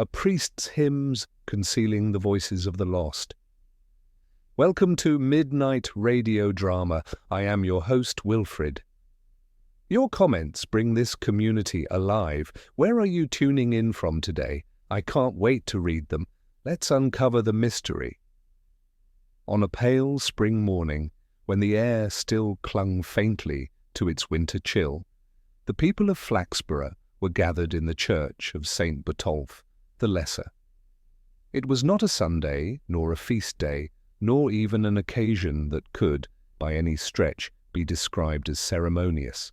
A priest's hymns concealing the voices of the lost. Welcome to Midnight Radio Drama. I am your host, Wilfred. Your comments bring this community alive. Where are you tuning in from today? I can't wait to read them. Let's uncover the mystery. On a pale spring morning, when the air still clung faintly to its winter chill, the people of Flaxborough were gathered in the church of St. Botolph the Lesser. It was not a Sunday, nor a feast day, nor even an occasion that could, by any stretch, be described as ceremonious.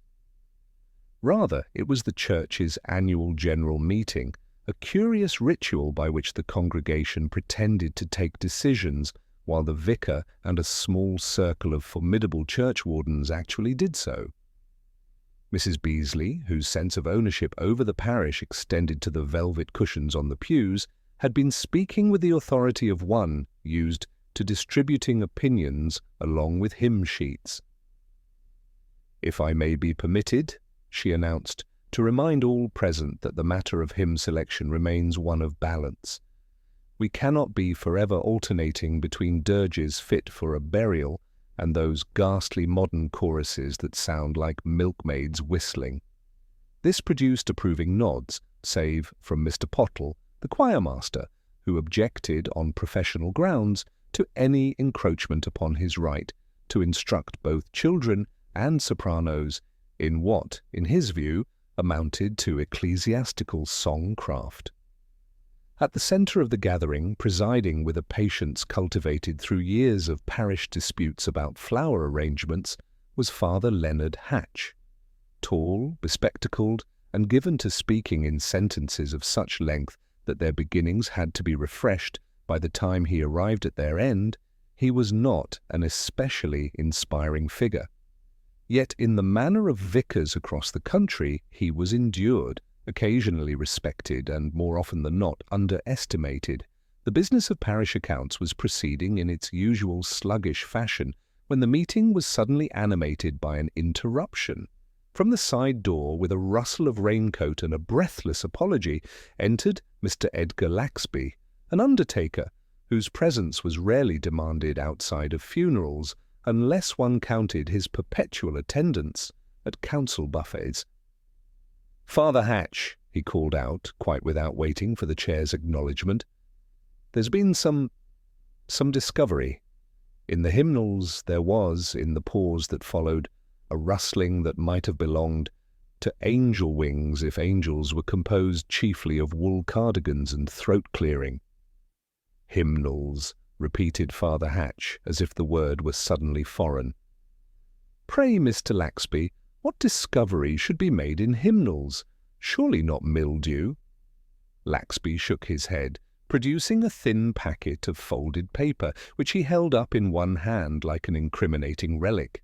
Rather, it was the church's annual general meeting, a curious ritual by which the congregation pretended to take decisions while the vicar and a small circle of formidable churchwardens actually did so. Mrs. Beasley, whose sense of ownership over the parish extended to the velvet cushions on the pews, had been speaking with the authority of one used to distributing opinions along with hymn sheets. "If I may be permitted," she announced, "to remind all present that the matter of hymn selection remains one of balance. We cannot be forever alternating between dirges fit for a burial and those ghastly modern choruses that sound like milkmaids whistling." This produced approving nods, save from Mr. Pottle, the choirmaster, who objected on professional grounds to any encroachment upon his right to instruct both children and sopranos in what, in his view, amounted to ecclesiastical songcraft. At the centre of the gathering, presiding with a patience cultivated through years of parish disputes about flower arrangements, was Father Leonard Hatch. Tall, bespectacled, and given to speaking in sentences of such length that their beginnings had to be refreshed by the time he arrived at their end, he was not an especially inspiring figure. Yet in the manner of vicars across the country, he was endured, occasionally respected, and more often than not underestimated. The business of parish accounts was proceeding in its usual sluggish fashion when the meeting was suddenly animated by an interruption. From the side door, with a rustle of raincoat and a breathless apology, entered Mr. Edgar Laxby, an undertaker, whose presence was rarely demanded outside of funerals, unless one counted his perpetual attendance at council buffets. "Father Hatch," he called out, quite without waiting for the chair's acknowledgement, "there's been some discovery. In the hymnals there was, in the pause that followed, a rustling that might have belonged to angel wings if angels were composed chiefly of wool cardigans and throat-clearing." "Hymnals," repeated Father Hatch, as if the word were suddenly foreign. "Pray, Mr. Laxby, what discovery should be made in hymnals? Surely not mildew?" Laxby shook his head, producing a thin packet of folded paper, which he held up in one hand like an incriminating relic.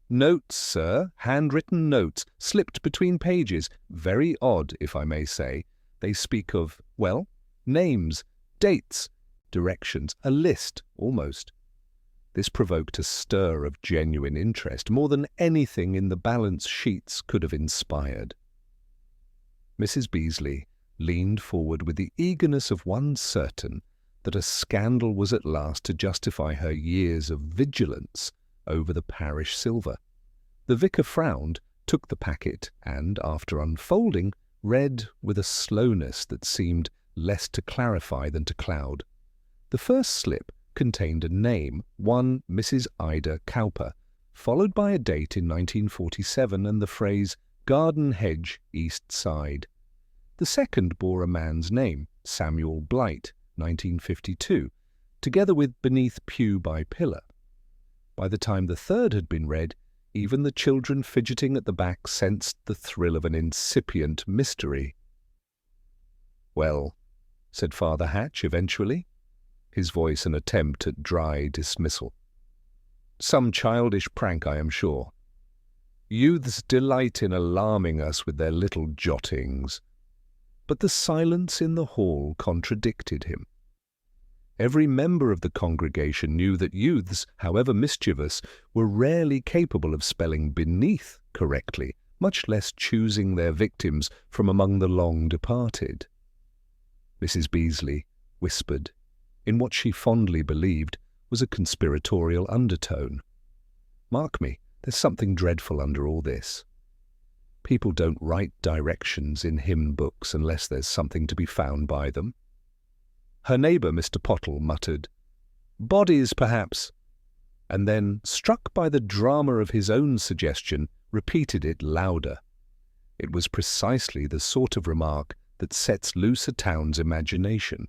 "Notes, sir, handwritten notes, slipped between pages, very odd, if I may say. They speak of, well, names, dates, directions, a list, almost." This provoked a stir of genuine interest, more than anything in the balance sheets could have inspired. Mrs. Beasley leaned forward with the eagerness of one certain that a scandal was at last to justify her years of vigilance over the parish silver. The vicar frowned, took the packet, and, after unfolding, read with a slowness that seemed less to clarify than to cloud. The first slip contained a name, one Mrs. Ida Cowper, followed by a date in 1947 and the phrase "Garden Hedge, East Side." The second bore a man's name, Samuel Blight, 1952, together with "Beneath Pew by Pillar." By the time the third had been read, even the children fidgeting at the back sensed the thrill of an incipient mystery. "Well," said Father Hatch eventually, his voice an attempt at dry dismissal. "Some childish prank, I am sure. Youths delight in alarming us with their little jottings." But the silence in the hall contradicted him. Every member of the congregation knew that youths, however mischievous, were rarely capable of spelling "beneath" correctly, much less choosing their victims from among the long departed. Mrs. Beasley whispered, in what she fondly believed was a conspiratorial undertone. "Mark me, there's something dreadful under all this. People don't write directions in hymn books unless there's something to be found by them." Her neighbour, Mr. Pottle, muttered, "Bodies, perhaps," and then, struck by the drama of his own suggestion, repeated it louder. It was precisely the sort of remark that sets loose a town's imagination.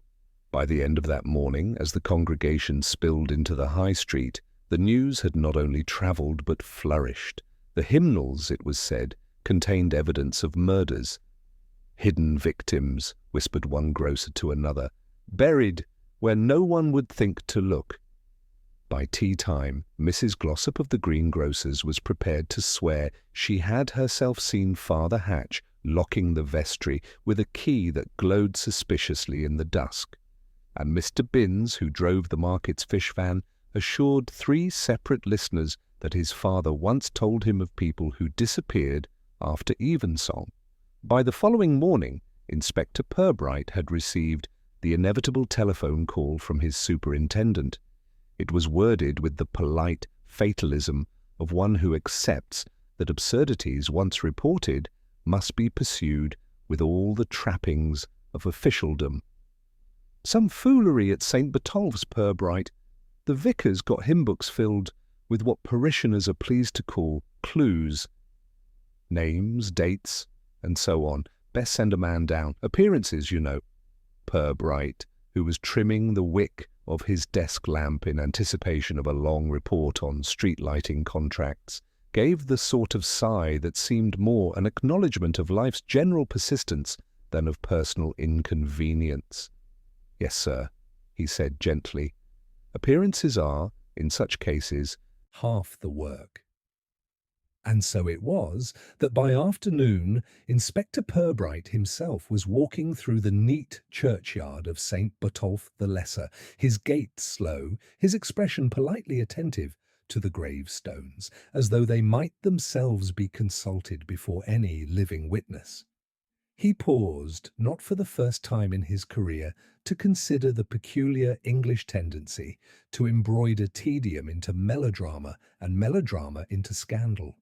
By the end of that morning, as the congregation spilled into the high street, the news had not only travelled but flourished. The hymnals, it was said, contained evidence of murders. "Hidden victims," whispered one grocer to another, "buried where no one would think to look." By tea-time, Mrs. Glossop of the greengrocer's was prepared to swear she had herself seen Father Hatch locking the vestry with a key that glowed suspiciously in the dusk, and Mr. Binns, who drove the market's fish van, assured 3 separate listeners that his father once told him of people who disappeared after evensong. By the following morning, Inspector Purbright had received the inevitable telephone call from his superintendent. It was worded with the polite fatalism of one who accepts that absurdities once reported must be pursued with all the trappings of officialdom. "Some foolery at St. Botolph's, Purbright. The vicar's got hymn books filled with what parishioners are pleased to call clues. Names, dates, and so on. Best send a man down. Appearances, you know." Purbright, who was trimming the wick of his desk lamp in anticipation of a long report on street lighting contracts, gave the sort of sigh that seemed more an acknowledgment of life's general persistence than of personal inconvenience. "Yes, sir," he said gently. "Appearances are, in such cases, half the work." And so it was that by afternoon Inspector Purbright himself was walking through the neat churchyard of St. Botolph the Lesser, his gait slow, his expression politely attentive to the gravestones, as though they might themselves be consulted before any living witness. He paused, not for the first time in his career, to consider the peculiar English tendency to embroider tedium into melodrama and melodrama into scandal.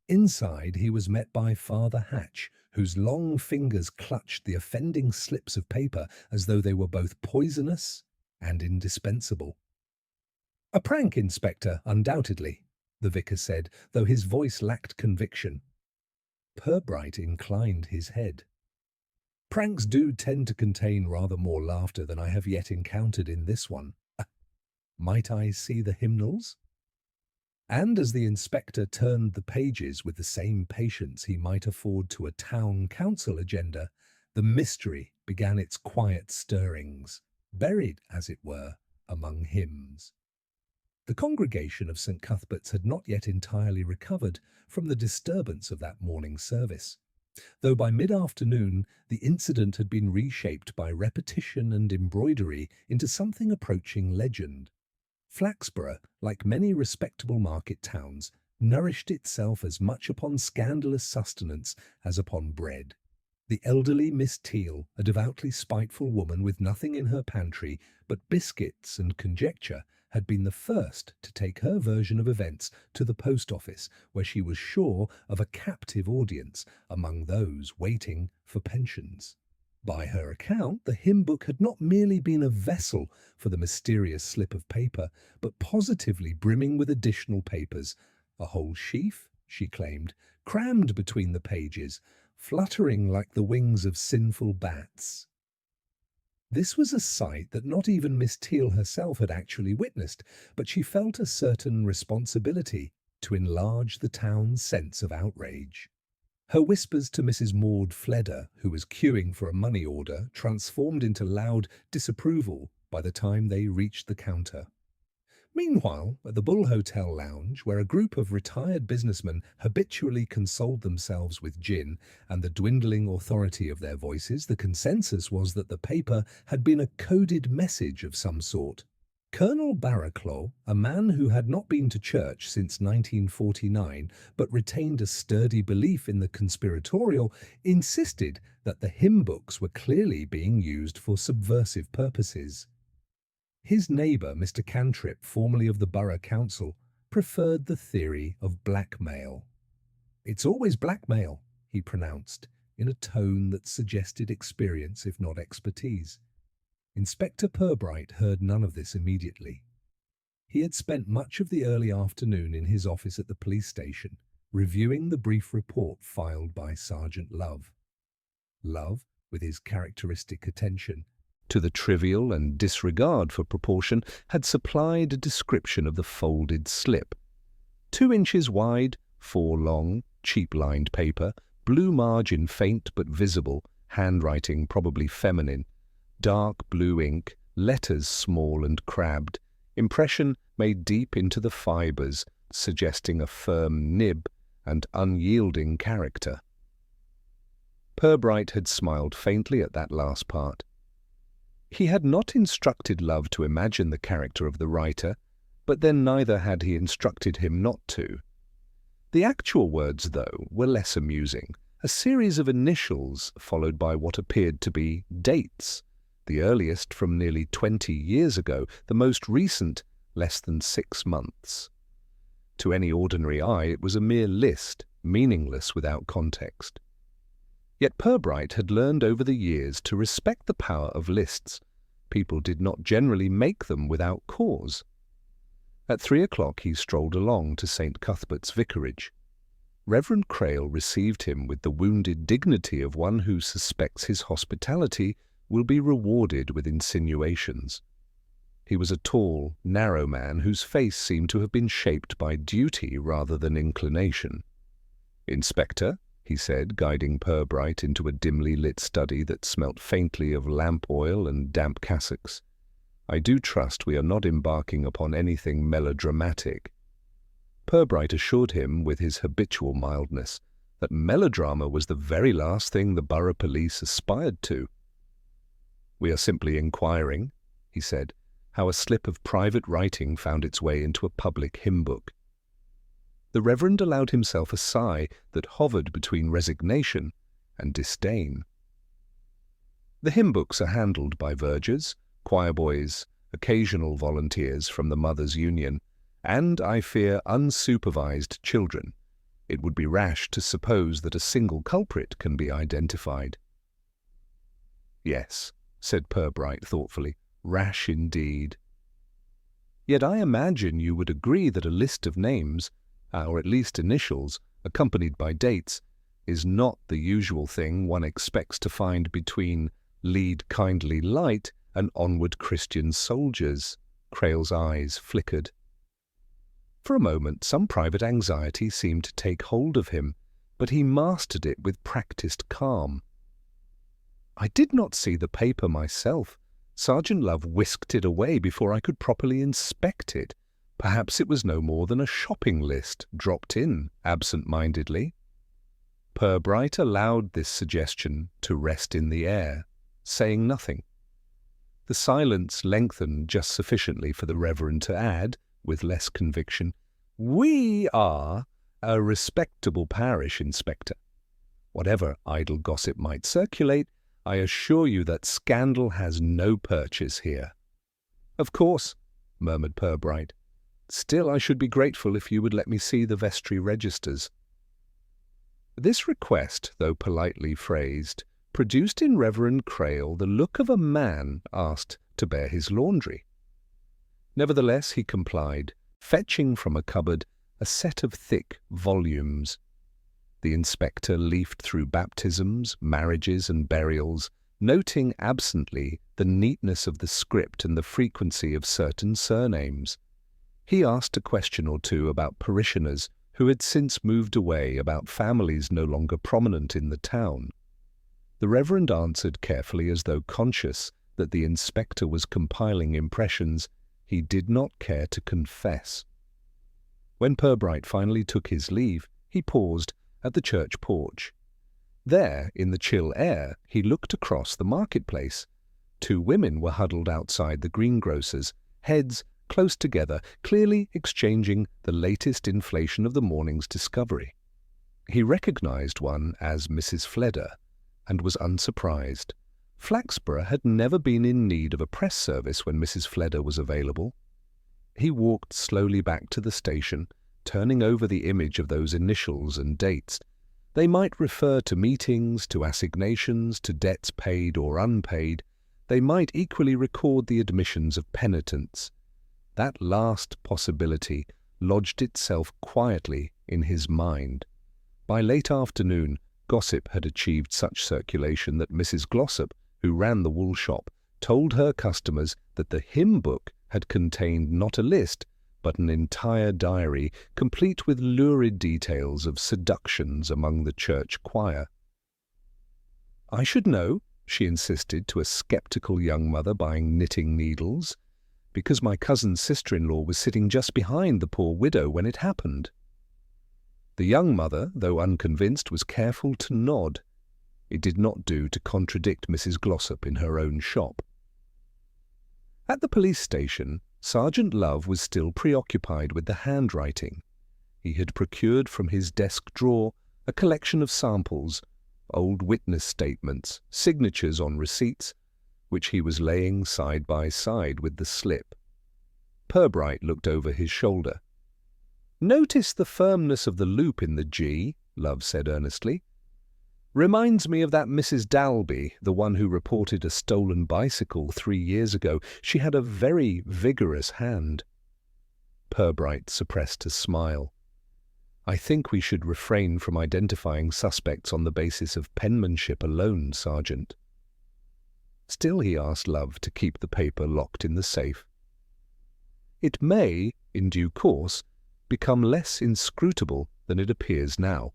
Inside he was met by Father Hatch, whose long fingers clutched the offending slips of paper as though they were both poisonous and indispensable. "A prank, Inspector, undoubtedly," the vicar said, though his voice lacked conviction. Purbright inclined his head. "Pranks do tend to contain rather more laughter than I have yet encountered in this one. Might I see the hymnals?" And as the inspector turned the pages with the same patience he might afford to a town council agenda, the mystery began its quiet stirrings, buried, as it were, among hymns. The congregation of St. Cuthbert's had not yet entirely recovered from the disturbance of that morning service, though by mid-afternoon the incident had been reshaped by repetition and embroidery into something approaching legend. Flaxborough, like many respectable market towns, nourished itself as much upon scandalous sustenance as upon bread. The elderly Miss Teal, a devoutly spiteful woman with nothing in her pantry but biscuits and conjecture, had been the first to take her version of events to the post office, where she was sure of a captive audience among those waiting for pensions. By her account, the hymn book had not merely been a vessel for the mysterious slip of paper, but positively brimming with additional papers, a whole sheaf, she claimed, crammed between the pages, fluttering like the wings of sinful bats. This was a sight that not even Miss Teal herself had actually witnessed, but she felt a certain responsibility to enlarge the town's sense of outrage. Her whispers to Mrs. Maud Fleder, who was queuing for a money order, transformed into loud disapproval by the time they reached the counter. Meanwhile, at the Bull Hotel lounge, where a group of retired businessmen habitually consoled themselves with gin and the dwindling authority of their voices, the consensus was that the paper had been a coded message of some sort. Colonel Barraclough, a man who had not been to church since 1949 but retained a sturdy belief in the conspiratorial, insisted that the hymn books were clearly being used for subversive purposes. His neighbour, Mr. Cantrip, formerly of the Borough Council, preferred the theory of blackmail. "It's always blackmail," he pronounced, in a tone that suggested experience if not expertise. Inspector Purbright heard none of this immediately. He had spent much of the early afternoon in his office at the police station, reviewing the brief report filed by Sergeant Love. Love, with his characteristic attention to the trivial and disregard for proportion, had supplied a description of the folded slip. 2 inches wide, 4 long, cheap-lined paper, blue margin faint but visible, handwriting probably feminine, dark blue ink, letters small and crabbed, impression made deep into the fibres, suggesting a firm nib and unyielding character. Purbright had smiled faintly at that last part. He had not instructed Love to imagine the character of the writer, but then neither had he instructed him not to. The actual words, though, were less amusing, a series of initials followed by what appeared to be dates, the earliest from nearly 20 years ago, the most recent less than 6 months. To any ordinary eye it was a mere list, meaningless without context. Yet Purbright had learned over the years to respect the power of lists. People did not generally make them without cause. At 3 o'clock he strolled along to St. Cuthbert's vicarage. Reverend Crail received him with the wounded dignity of one who suspects his hospitality will be rewarded with insinuations. He was a tall, narrow man whose face seemed to have been shaped by duty rather than inclination. "Inspector," he said, guiding Purbright into a dimly lit study that smelt faintly of lamp oil and damp cassocks, "I do trust we are not embarking upon anything melodramatic." Purbright assured him, with his habitual mildness, that melodrama was the very last thing the borough police aspired to. "We are simply inquiring," he said, "how a slip of private writing found its way into a public hymn book." The Reverend allowed himself a sigh that hovered between resignation and disdain. "The hymn books are handled by vergers, choir boys, occasional volunteers from the Mothers' Union, and, I fear, unsupervised children. It would be rash to suppose that a single culprit can be identified." "Yes," said Purbright thoughtfully, "rash indeed. Yet I imagine you would agree that a list of names, or at least initials, accompanied by dates, is not the usual thing one expects to find between 'Lead kindly light' and 'Onward Christian soldiers.'" Crail's eyes flickered. For a moment some private anxiety seemed to take hold of him, but he mastered it with practised calm. "I did not see the paper myself. Sergeant Love whisked it away before I could properly inspect it. Perhaps it was no more than a shopping list dropped in absent-mindedly." Purbright allowed this suggestion to rest in the air, saying nothing. The silence lengthened just sufficiently for the Reverend to add, with less conviction, "We are a respectable parish, Inspector. Whatever idle gossip might circulate, I assure you that scandal has no purchase here." "Of course," murmured Purbright. "Still, I should be grateful if you would let me see the vestry registers." This request, though politely phrased, produced in Reverend Crail the look of a man asked to bear his laundry. Nevertheless he complied, fetching from a cupboard a set of thick volumes. The inspector leafed through baptisms, marriages, and burials, noting absently the neatness of the script and the frequency of certain surnames. He asked a question or two about parishioners who had since moved away, about families no longer prominent in the town. The Reverend answered carefully, as though conscious that the inspector was compiling impressions he did not care to confess. When Purbright finally took his leave, he paused at the church porch. There, in the chill air, he looked across the marketplace. 2 women were huddled outside the greengrocer's, heads close together, clearly exchanging the latest inflation of the morning's discovery. He recognized one as Mrs. Fleder, and was unsurprised. Flaxborough had never been in need of a press service when Mrs. Fleder was available. He walked slowly back to the station, turning over the image of those initials and dates. They might refer to meetings, to assignations, to debts paid or unpaid. They might equally record the admissions of penitents. That last possibility lodged itself quietly in his mind. By late afternoon, gossip had achieved such circulation that Mrs. Glossop, who ran the wool shop, told her customers that the hymn book had contained not a list, but an entire diary, complete with lurid details of seductions among the church choir. "I should know," she insisted to a sceptical young mother buying knitting needles, "because my cousin's sister-in-law was sitting just behind the poor widow when it happened." The young mother, though unconvinced, was careful to nod. It did not do to contradict Mrs. Glossop in her own shop. At the police station, Sergeant Love was still preoccupied with the handwriting. He had procured from his desk drawer a collection of samples, old witness statements, signatures on receipts, which he was laying side by side with the slip. Purbright looked over his shoulder. "Notice the firmness of the loop in the G," Love said earnestly. "Reminds me of that Mrs. Dalby, the one who reported a stolen bicycle 3 years ago. She had a very vigorous hand." Purbright suppressed a smile. "I think we should refrain from identifying suspects on the basis of penmanship alone, Sergeant." Still he asked Love to keep the paper locked in the safe. "It may, in due course, become less inscrutable than it appears now."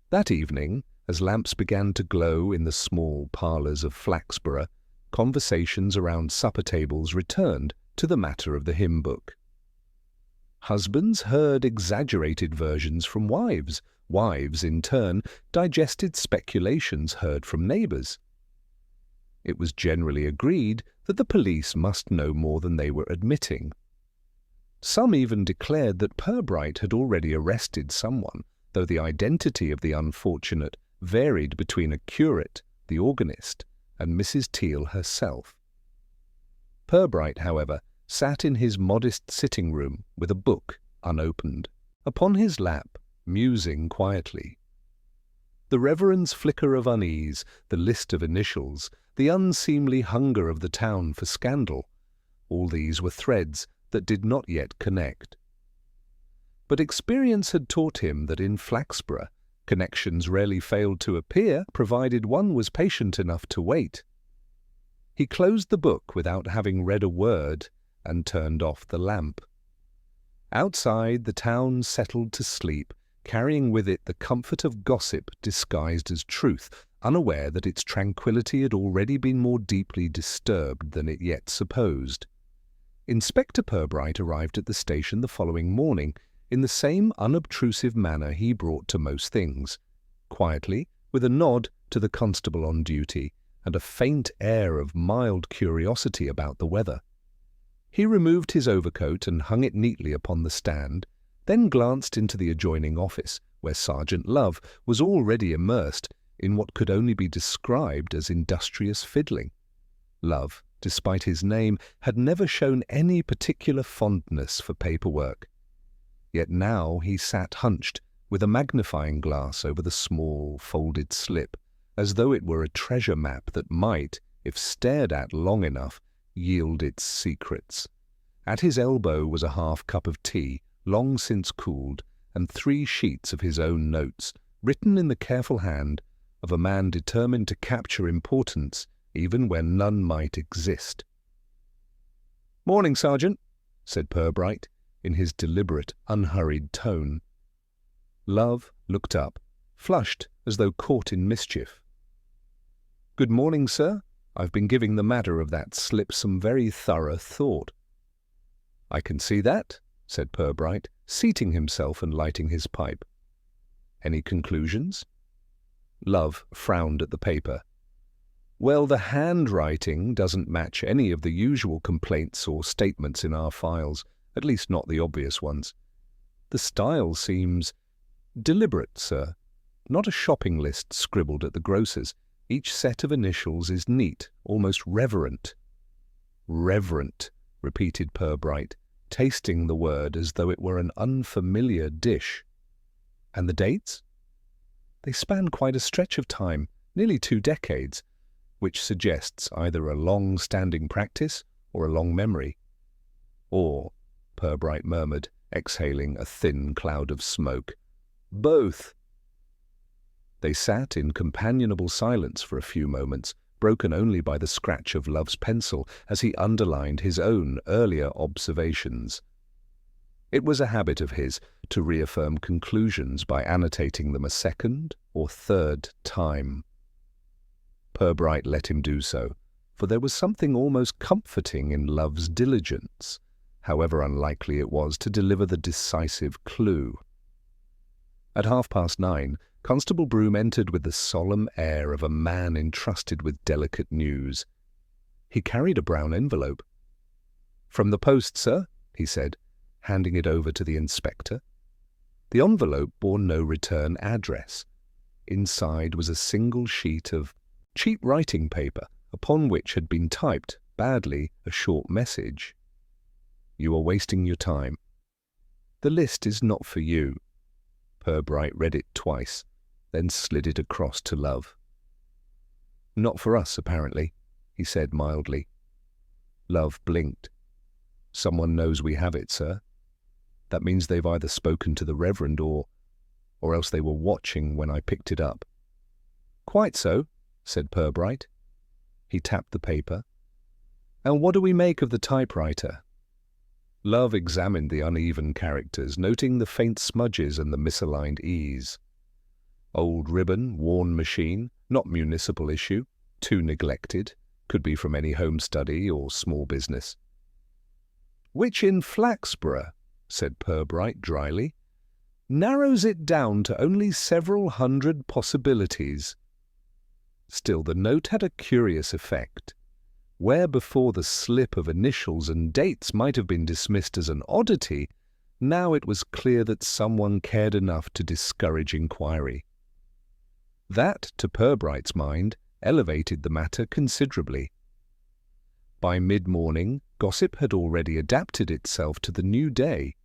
That evening, as lamps began to glow in the small parlours of Flaxborough, conversations around supper tables returned to the matter of the hymn book. Husbands heard exaggerated versions from wives. Wives, in turn, digested speculations heard from neighbours. It was generally agreed that the police must know more than they were admitting. Some even declared that Purbright had already arrested someone, though the identity of the unfortunate varied between a curate, the organist, and Mrs. Teal herself. Purbright, however, sat in his modest sitting-room with a book unopened, upon his lap, musing quietly. The Reverend's flicker of unease, the list of initials, the unseemly hunger of the town for scandal, all these were threads that did not yet connect. But experience had taught him that in Flaxborough connections rarely failed to appear, provided one was patient enough to wait. He closed the book without having read a word and turned off the lamp. Outside, the town settled to sleep, carrying with it the comfort of gossip disguised as truth, unaware that its tranquillity had already been more deeply disturbed than it yet supposed. Inspector Purbright arrived at the station the following morning, in the same unobtrusive manner he brought to most things, quietly, with a nod to the constable on duty, and a faint air of mild curiosity about the weather. He removed his overcoat and hung it neatly upon the stand, then glanced into the adjoining office, where Sergeant Love was already immersed in what could only be described as industrious fiddling. Love, despite his name, had never shown any particular fondness for paperwork. Yet now he sat hunched, with a magnifying glass over the small, folded slip, as though it were a treasure map that might, if stared at long enough, yield its secrets. At his elbow was a half cup of tea, long since cooled, and 3 sheets of his own notes, written in the careful hand of a man determined to capture importance even where none might exist. "Morning, Sergeant," said Purbright, in his deliberate, unhurried tone. Love looked up, flushed as though caught in mischief. "Good morning, sir. I've been giving the matter of that slip some very thorough thought." "I can see that," said Purbright, seating himself and lighting his pipe. "Any conclusions?" Love frowned at the paper. Well, the handwriting doesn't match any of the usual complaints or statements in our files, at least not the obvious ones. The style seems deliberate, sir. Not a shopping list scribbled at the grocer's. Each set of initials is neat, almost reverent. Reverent, repeated Purbright, tasting the word as though it were an unfamiliar dish. And the dates? They span quite a stretch of time, nearly 2 decades, which suggests either a long-standing practice or a long memory. Or, Purbright murmured, exhaling a thin cloud of smoke, both. They sat in companionable silence for a few moments, broken only by the scratch of Love's pencil as he underlined his own earlier observations. It was a habit of his to reaffirm conclusions by annotating them a second or third time. Purbright let him do so, for there was something almost comforting in Love's diligence, however unlikely it was to deliver the decisive clue. At 9:30, Constable Broom entered with the solemn air of a man entrusted with delicate news. He carried a brown envelope. "From the post, sir," he said, handing it over to the inspector. The envelope bore no return address. Inside was a single sheet of cheap writing paper, upon which had been typed, badly, a short message. "You are wasting your time. The list is not for you." Purbright read it twice, then slid it across to Love. "Not for us, apparently," he said mildly. Love blinked. "Someone knows we have it, sir. That means they've either spoken to the Reverend or else they were watching when I picked it up." "Quite so," said Purbright. He tapped the paper. "And what do we make of the typewriter?" Love examined the uneven characters, noting the faint smudges and the misaligned e's. Old ribbon, worn machine, not municipal issue, too neglected, could be from any home study or small business. "Which in Flaxborough," said Purbright dryly, "narrows it down to only several hundred possibilities." Still, the note had a curious effect. Where before the slip of initials and dates might have been dismissed as an oddity, now it was clear that someone cared enough to discourage inquiry. That, to Purbright's mind, elevated the matter considerably. By mid-morning, gossip had already adapted itself to the new day.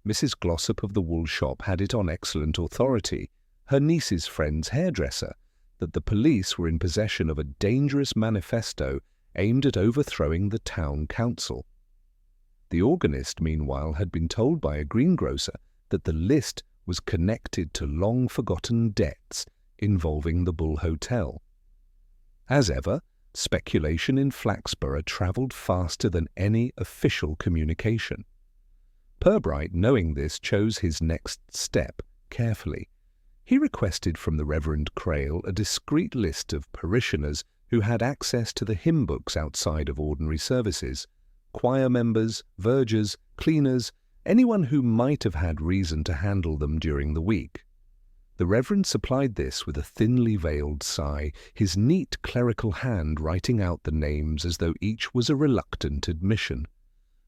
Mrs. Glossop of the wool shop had it on excellent authority, her niece's friend's hairdresser, that the police were in possession of a dangerous manifesto aimed at overthrowing the town council. The organist, meanwhile, had been told by a greengrocer that the list was connected to long-forgotten debts involving the Bull Hotel. As ever, speculation in Flaxborough travelled faster than any official communication. Purbright, knowing this, chose his next step carefully. He requested from the Reverend Crail a discreet list of parishioners who had access to the hymn books outside of ordinary services, choir members, vergers, cleaners, anyone who might have had reason to handle them during the week. The Reverend supplied this with a thinly veiled sigh, his neat clerical hand writing out the names as though each was a reluctant admission.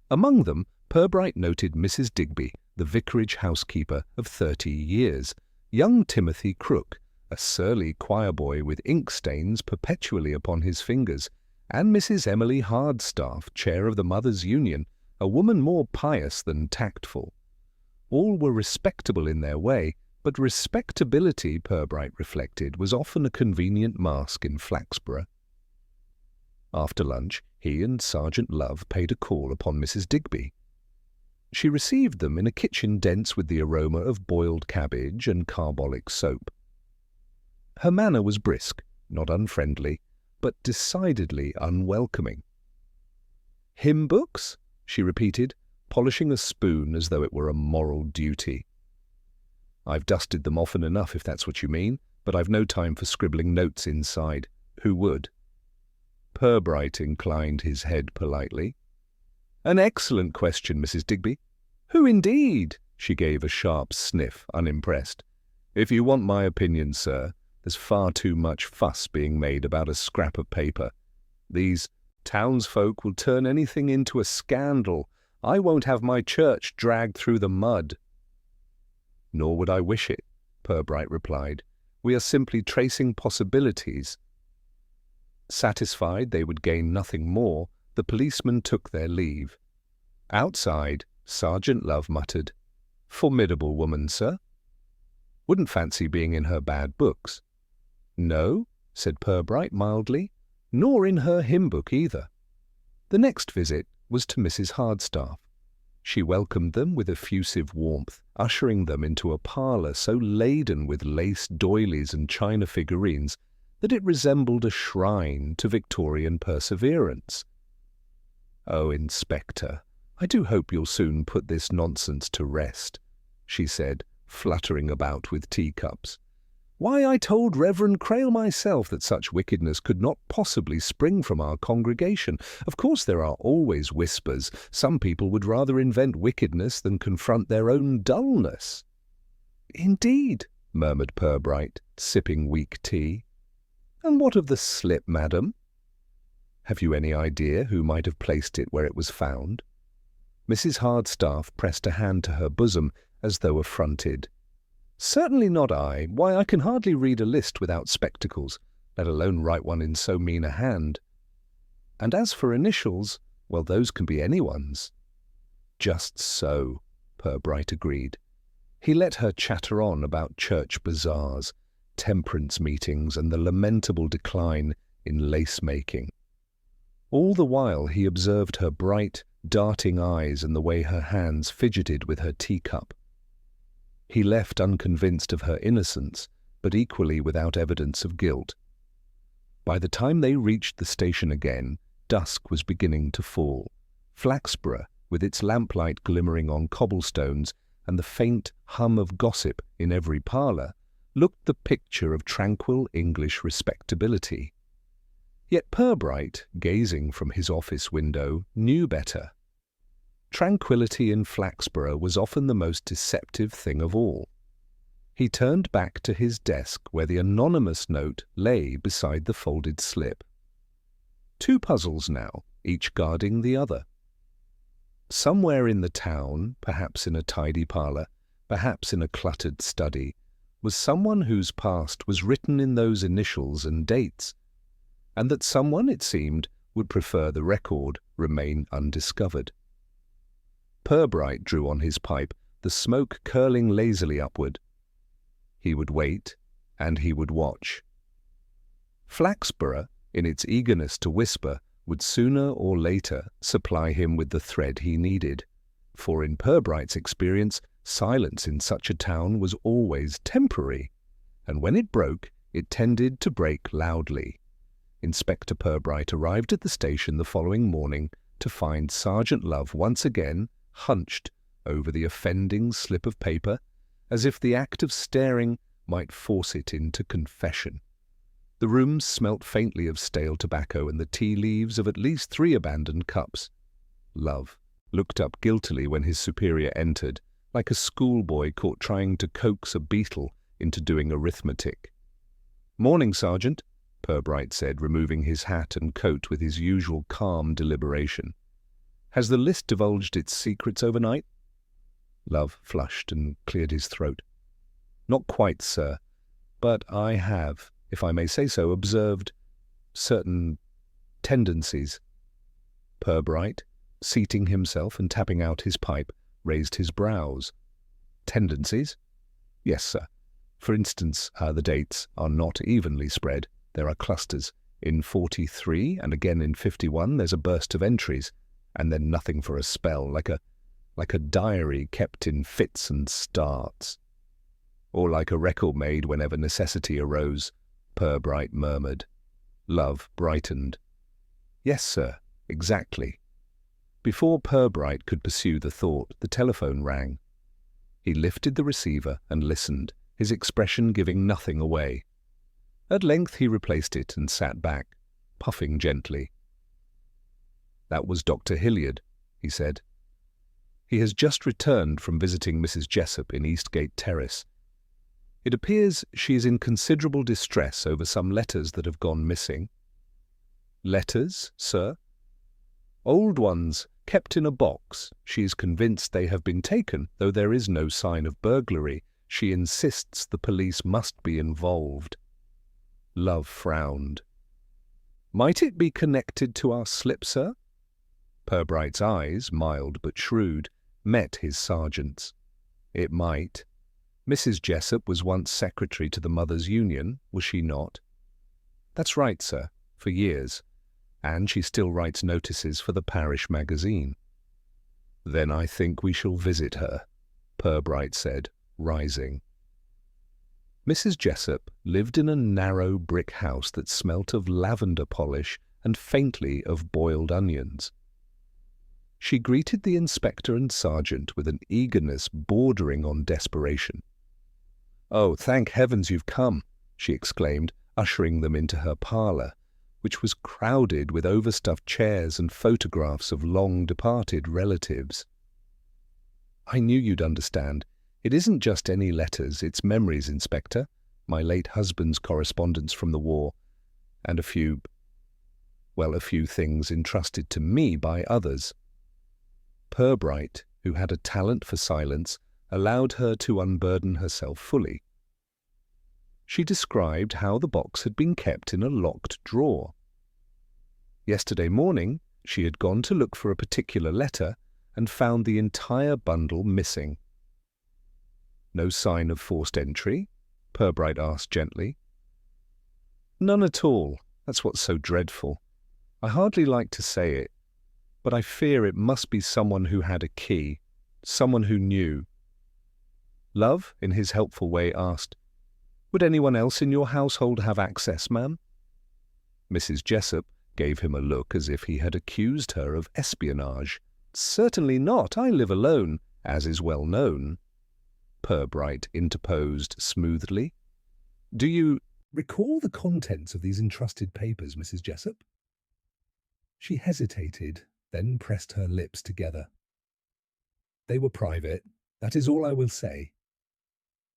Among them, Purbright noted Mrs. Digby, the vicarage housekeeper of 30 years, young Timothy Crook, a surly choir boy with ink stains perpetually upon his fingers, and Mrs. Emily Hardstaff, chair of the Mothers' Union, a woman more pious than tactful. All were respectable in their way, but respectability, Purbright reflected, was often a convenient mask in Flaxborough. After lunch, he and Sergeant Love paid a call upon Mrs. Digby. She received them in a kitchen dense with the aroma of boiled cabbage and carbolic soap. Her manner was brisk, not unfriendly, but decidedly unwelcoming. "Hymn books?" she repeated, polishing a spoon as though it were a moral duty. "I've dusted them often enough, if that's what you mean, but I've no time for scribbling notes inside. Who would?" Purbright inclined his head politely. "An excellent question, Mrs. Digby." "Who indeed?" She gave a sharp sniff, unimpressed. "If you want my opinion, sir, There's far too much fuss being made about a scrap of paper. These townsfolk will turn anything into a scandal. I won't have my church dragged through the mud." "Nor would I wish it," Purbright replied. "We are simply tracing possibilities." Satisfied they would gain nothing more, the policemen took their leave. Outside, Sergeant Love muttered, "Formidable woman, sir. Wouldn't fancy being in her bad books." "No," said Purbright mildly, "nor in her hymn book either." The next visit was to Mrs. Hardstaff. She welcomed them with effusive warmth, ushering them into a parlour so laden with lace doilies and china figurines that it resembled a shrine to Victorian perseverance. "Oh, Inspector, I do hope you'll soon put this nonsense to rest," she said, fluttering about with teacups. "Why, I told Reverend Crail myself that such wickedness could not possibly spring from our congregation. Of course there are always whispers. Some people would rather invent wickedness than confront their own dullness." "Indeed," murmured Purbright, sipping weak tea. "And what of the slip, madam?" "Have you any idea who might have placed it where it was found?" Mrs. Hardstaff pressed a hand to her bosom as though affronted. "Certainly not I. Why, I can hardly read a list without spectacles, let alone write one in so mean a hand. And as for initials, well, those can be anyone's." "Just so," Purbright agreed. He let her chatter on about church bazaars, temperance meetings, and the lamentable decline in lace-making. All the while he observed her bright, darting eyes and the way her hands fidgeted with her teacup. He left unconvinced of her innocence, but equally without evidence of guilt. By the time they reached the station again, dusk was beginning to fall. Flaxborough, with its lamplight glimmering on cobblestones and the faint hum of gossip in every parlour, looked the picture of tranquil English respectability. Yet Purbright, gazing from his office window, knew better. Tranquillity in Flaxborough was often the most deceptive thing of all. He turned back to his desk where the anonymous note lay beside the folded slip. Two puzzles now, each guarding the other. Somewhere in the town, perhaps in a tidy parlour, perhaps in a cluttered study, was someone whose past was written in those initials and dates, and that someone, it seemed, would prefer the record remain undiscovered. Purbright drew on his pipe, the smoke curling lazily upward. He would wait, and he would watch. Flaxborough, in its eagerness to whisper, would sooner or later supply him with the thread he needed, for in Purbright's experience, silence in such a town was always temporary, and when it broke, it tended to break loudly. Inspector Purbright arrived at the station the following morning to find Sergeant Love once again hunched over the offending slip of paper, as if the act of staring might force it into confession. The room smelt faintly of stale tobacco and the tea leaves of at least 3 abandoned cups. Love looked up guiltily when his superior entered, like a schoolboy caught trying to coax a beetle into doing arithmetic. "Morning, Sergeant," Purbright said, removing his hat and coat with his usual calm deliberation. "Has the list divulged its secrets overnight?" Love flushed and cleared his throat. "Not quite, sir, but I have, if I may say so, observed certain tendencies." Purbright, seating himself and tapping out his pipe, raised his brows. "Tendencies?" "Yes, sir. For instance, the dates are not evenly spread. There are clusters. In 43 and again in 51 there's a burst of entries, and then nothing for a spell, like a diary kept in fits and starts." "Or like a record made whenever necessity arose," Purbright murmured. Love brightened. "Yes, sir, exactly." Before Purbright could pursue the thought, the telephone rang. He lifted the receiver and listened, his expression giving nothing away. At length he replaced it and sat back, puffing gently. "That was Dr. Hilliard," he said. "He has just returned from visiting Mrs. Jessup in Eastgate Terrace. It appears she is in considerable distress over some letters that have gone missing. Letters, sir? Old ones, kept in a box. She is convinced they have been taken, though there is no sign of burglary. She insists the police must be involved. Love frowned. Might it be connected to our slip, sir? Purbright's eyes, mild but shrewd, met his sergeant's. It might. Mrs. Jessup was once secretary to the Mothers' Union, was she not? That's right, sir, for years. And she still writes notices for the parish magazine. Then I think we shall visit her, Purbright said, rising. Mrs. Jessup lived in a narrow brick house that smelt of lavender polish and faintly of boiled onions. She greeted the inspector and sergeant with an eagerness bordering on desperation. "Oh, thank heavens you've come," she exclaimed, ushering them into her parlour, which was crowded with overstuffed chairs and photographs of long-departed relatives. "I knew you'd understand. It isn't just any letters, it's memories, Inspector. My late husband's correspondence from the war, and a few things entrusted to me by others." Purbright, who had a talent for silence, allowed her to unburden herself fully. She described how the box had been kept in a locked drawer. Yesterday morning, she had gone to look for a particular letter and found the entire bundle missing. "No sign of forced entry?" Purbright asked gently. "None at all. That's what's so dreadful. I hardly like to say it, but I fear it must be someone who had a key, someone who knew." Love, in his helpful way, asked, "Would anyone else in your household have access, ma'am?" Mrs. Jessup gave him a look as if he had accused her of espionage. "Certainly not. I live alone, as is well known." Purbright interposed smoothly. "Do you recall the contents of these entrusted papers, Mrs. Jessup?" She hesitated, then pressed her lips together. "They were private, that is all I will say.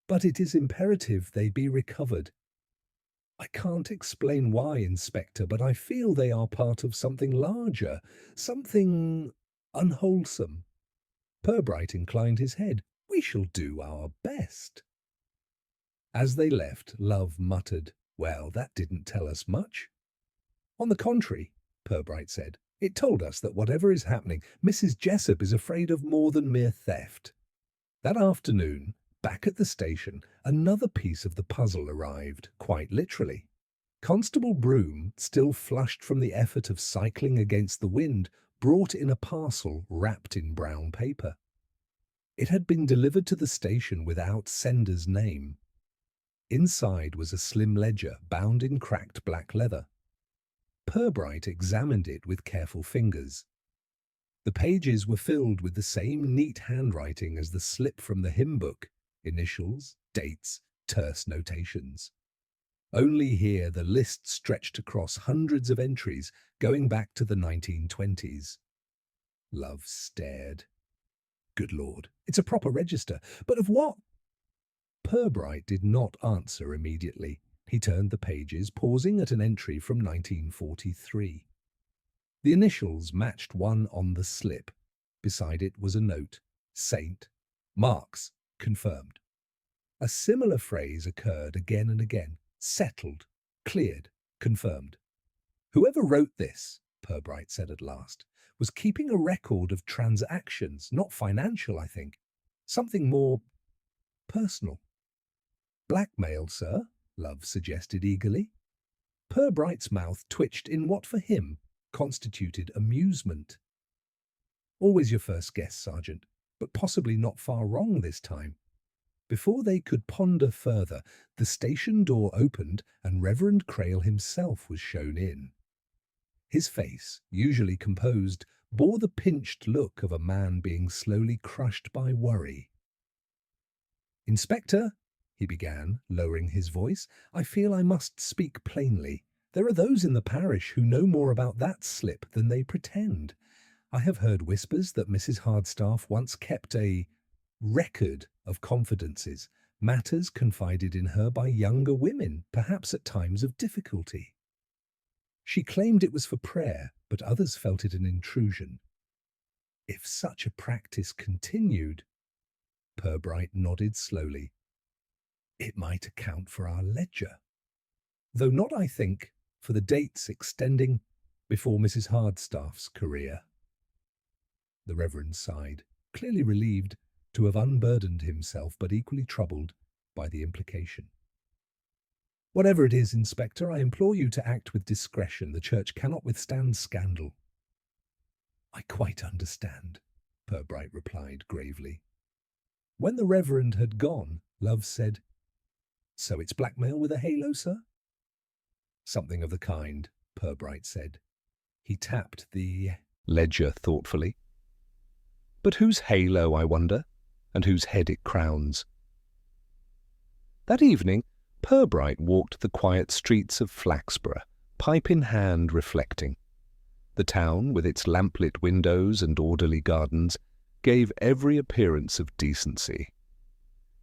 But it is imperative they be recovered. I can't explain why, Inspector, but I feel they are part of something larger, something unwholesome." Purbright inclined his head. "We shall do our best." As they left, Love muttered, "Well, that didn't tell us much." "On the contrary," Purbright said, "it told us that whatever is happening, Mrs. Jessup is afraid of more than mere theft." That afternoon, back at the station, another piece of the puzzle arrived, quite literally. Constable Broom, still flushed from the effort of cycling against the wind, brought in a parcel wrapped in brown paper. It had been delivered to the station without sender's name. Inside was a slim ledger bound in cracked black leather. Purbright examined it with careful fingers. The pages were filled with the same neat handwriting as the slip from the hymn book: initials, dates, terse notations. Only here the list stretched across hundreds of entries going back to the 1920s. Love stared. "Good Lord, it's a proper register, but of what?" Purbright did not answer immediately. He turned the pages, pausing at an entry from 1943. The initials matched one on the slip. Beside it was a note: Saint, Marks, confirmed. A similar phrase occurred again and again: settled, cleared, confirmed. "Whoever wrote this," Purbright said at last, "was keeping a record of transactions, not financial, I think. Something more personal." "Blackmail, sir?" Love suggested eagerly. Purbright's mouth twitched in what for him constituted amusement. "Always your first guess, Sergeant, but possibly not far wrong this time." Before they could ponder further, the station door opened and Reverend Crail himself was shown in. His face, usually composed, bore the pinched look of a man being slowly crushed by worry. "Inspector," he began, lowering his voice, "I feel I must speak plainly. There are those in the parish who know more about that slip than they pretend. I have heard whispers that Mrs. Hardstaff once kept a record of confidences, matters confided in her by younger women, perhaps at times of difficulty. She claimed it was for prayer, but others felt it an intrusion. If such a practice continued, Purbright nodded slowly, it might account for our ledger. Though not, I think, for the dates extending before Mrs. Hardstaff's career. The Reverend sighed, clearly relieved to have unburdened himself, but equally troubled by the implication. Whatever it is, Inspector, I implore you to act with discretion. The Church cannot withstand scandal. I quite understand, Purbright replied gravely. When the Reverend had gone, Love said, So it's blackmail with a halo, sir? Something of the kind, Purbright said. He tapped the ledger thoughtfully. But whose halo, I wonder, and whose head it crowns? That evening, Purbright walked the quiet streets of Flaxborough, pipe in hand, reflecting. The town, with its lamplit windows and orderly gardens, gave every appearance of decency.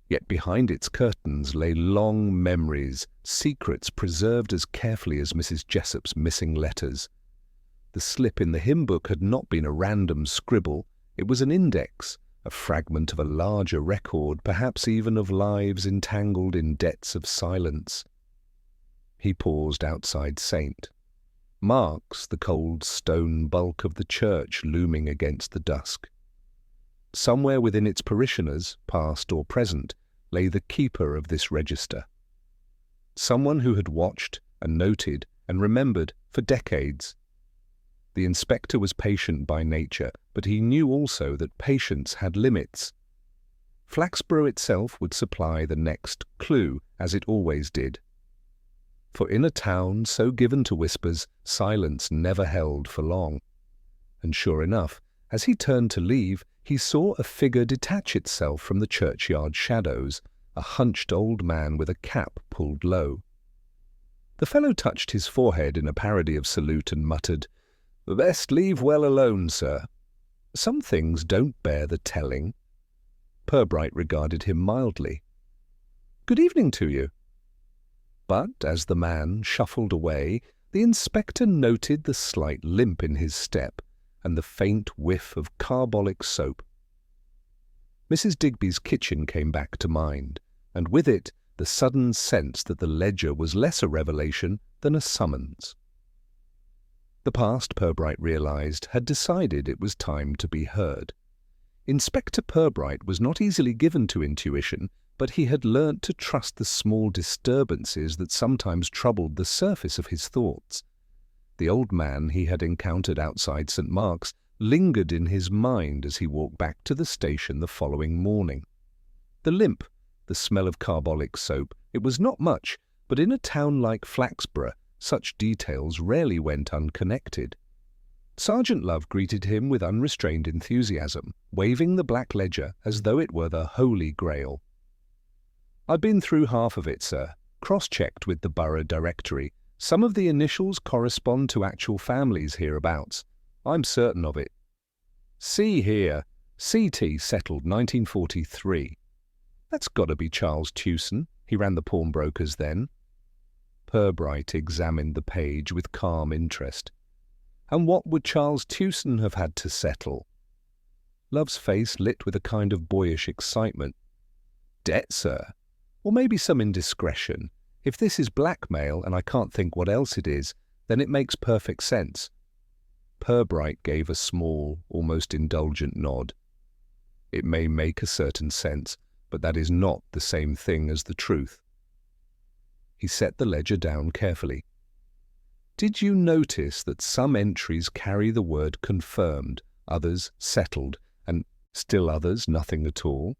Yet behind its curtains lay long memories, secrets preserved as carefully as Mrs. Jessop's missing letters. The slip in the hymn book had not been a random scribble, it was an index, a fragment of a larger record, perhaps even of lives entangled in debts of silence. He paused outside St. Mark's, the cold stone bulk of the church looming against the dusk. Somewhere within its parishioners, past or present, lay the keeper of this register. Someone who had watched and noted and remembered for decades. The inspector was patient by nature, but he knew also that patience had limits. Flaxborough itself would supply the next clue, as it always did. For in a town so given to whispers, silence never held for long. And sure enough, as he turned to leave, he saw a figure detach itself from the churchyard shadows, a hunched old man with a cap pulled low. The fellow touched his forehead in a parody of salute and muttered, "Best leave well alone, sir. Some things don't bear the telling." Purbright regarded him mildly. "Good evening to you." But as the man shuffled away, the inspector noted the slight limp in his step and the faint whiff of carbolic soap. Mrs. Digby's kitchen came back to mind, and with it the sudden sense that the ledger was less a revelation than a summons. The past, Purbright realized, had decided it was time to be heard. Inspector Purbright was not easily given to intuition, but he had learnt to trust the small disturbances that sometimes troubled the surface of his thoughts. The old man he had encountered outside St. Mark's lingered in his mind as he walked back to the station the following morning. The limp, the smell of carbolic soap, it was not much, but in a town like Flaxborough, such details rarely went unconnected. Sergeant Love greeted him with unrestrained enthusiasm, waving the black ledger as though it were the Holy Grail. "I've been through half of it, sir. Cross-checked with the borough directory. Some of the initials correspond to actual families hereabouts. I'm certain of it. See here, CT settled 1943. That's got to be Charles Tewson. He ran the pawnbrokers then." Purbright examined the page with calm interest. And what would Charles Tewson have had to settle? Love's face lit with a kind of boyish excitement. "Debt, sir? Or maybe some indiscretion. If this is blackmail, and I can't think what else it is, then it makes perfect sense." Purbright gave a small, almost indulgent nod. "It may make a certain sense, but that is not the same thing as the truth." He set the ledger down carefully. "Did you notice that some entries carry the word confirmed, others settled, and still others nothing at all?"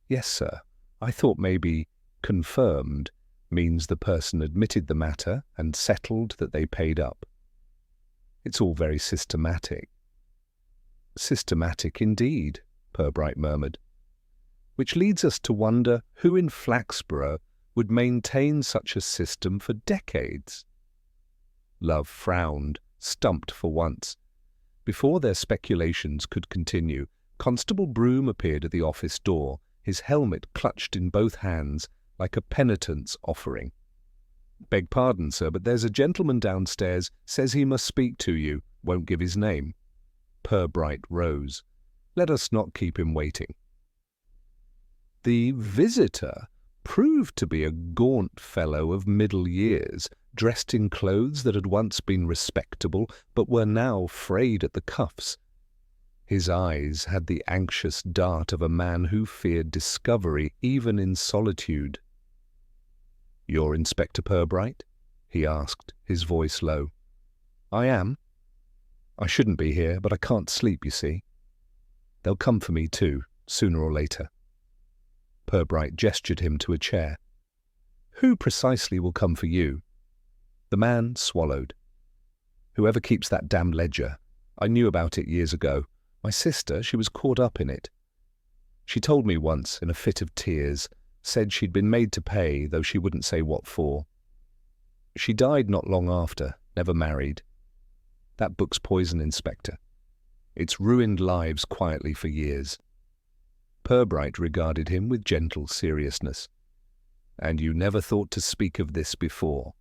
"Yes, sir. I thought maybe confirmed means the person admitted the matter and settled that they paid up." "It's all very systematic." "Systematic indeed," Purbright murmured. "Which leads us to wonder who in Flaxborough would maintain such a system for decades." Love frowned, stumped for once. Before their speculations could continue, Constable Broom appeared at the office door, his helmet clutched in both hands like a penitence offering. "Beg pardon, sir, but there's a gentleman downstairs, says he must speak to you, won't give his name." Purbright rose. "Let us not keep him waiting." The visitor proved to be a gaunt fellow of middle years, dressed in clothes that had once been respectable but were now frayed at the cuffs. His eyes had the anxious dart of a man who feared discovery even in solitude. "You're Inspector Purbright?" he asked, his voice low. "I am. I shouldn't be here, but I can't sleep, you see. They'll come for me too, sooner or later." Purbright gestured him to a chair. "Who precisely will come for you?" The man swallowed. "Whoever keeps that damned ledger. I knew about it years ago. My sister, she was caught up in it. She told me once, in a fit of tears, said she'd been made to pay, though she wouldn't say what for. She died not long after, never married. That book's poison, Inspector. It's ruined lives quietly for years." Purbright regarded him with gentle seriousness. "And you never thought to speak of this before?"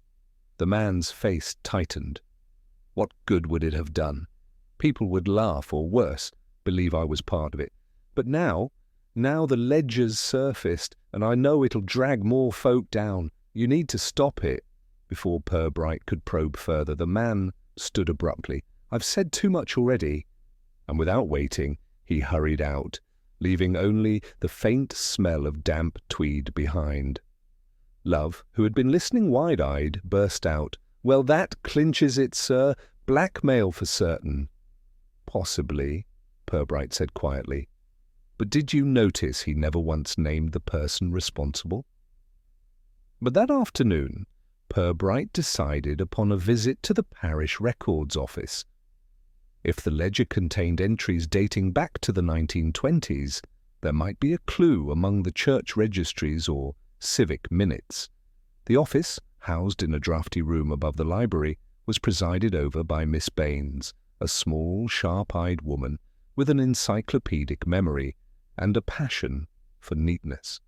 The man's face tightened. "What good would it have done? People would laugh, or worse, believe I was part of it. But now the ledger's surfaced, and I know it'll drag more folk down. You need to stop it." Before Purbright could probe further, the man stood abruptly. "I've said too much already." And without waiting, he hurried out, leaving only the faint smell of damp tweed behind. Love, who had been listening wide-eyed, burst out, "Well, that clinches it, sir. Blackmail for certain." "Possibly," Purbright said quietly. "But did you notice he never once named the person responsible?" But that afternoon, Purbright decided upon a visit to the parish records office. If the ledger contained entries dating back to the 1920s, there might be a clue among the church registries or civic minutes. The office, housed in a draughty room above the library, was presided over by Miss Baines, a small, sharp-eyed woman with an encyclopedic memory and a passion for neatness.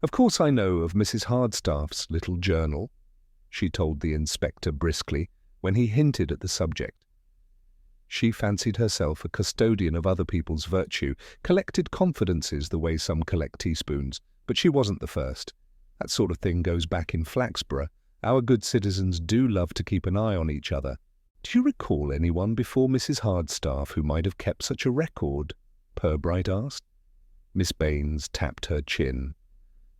"Of course I know of Mrs. Hardstaff's little journal," she told the inspector briskly when he hinted at the subject. She fancied herself a custodian of other people's virtue, collected confidences the way some collect teaspoons, but she wasn't the first. That sort of thing goes back in Flaxborough. Our good citizens do love to keep an eye on each other. "Do you recall anyone before Mrs. Hardstaff who might have kept such a record?" Purbright asked. Miss Baines tapped her chin.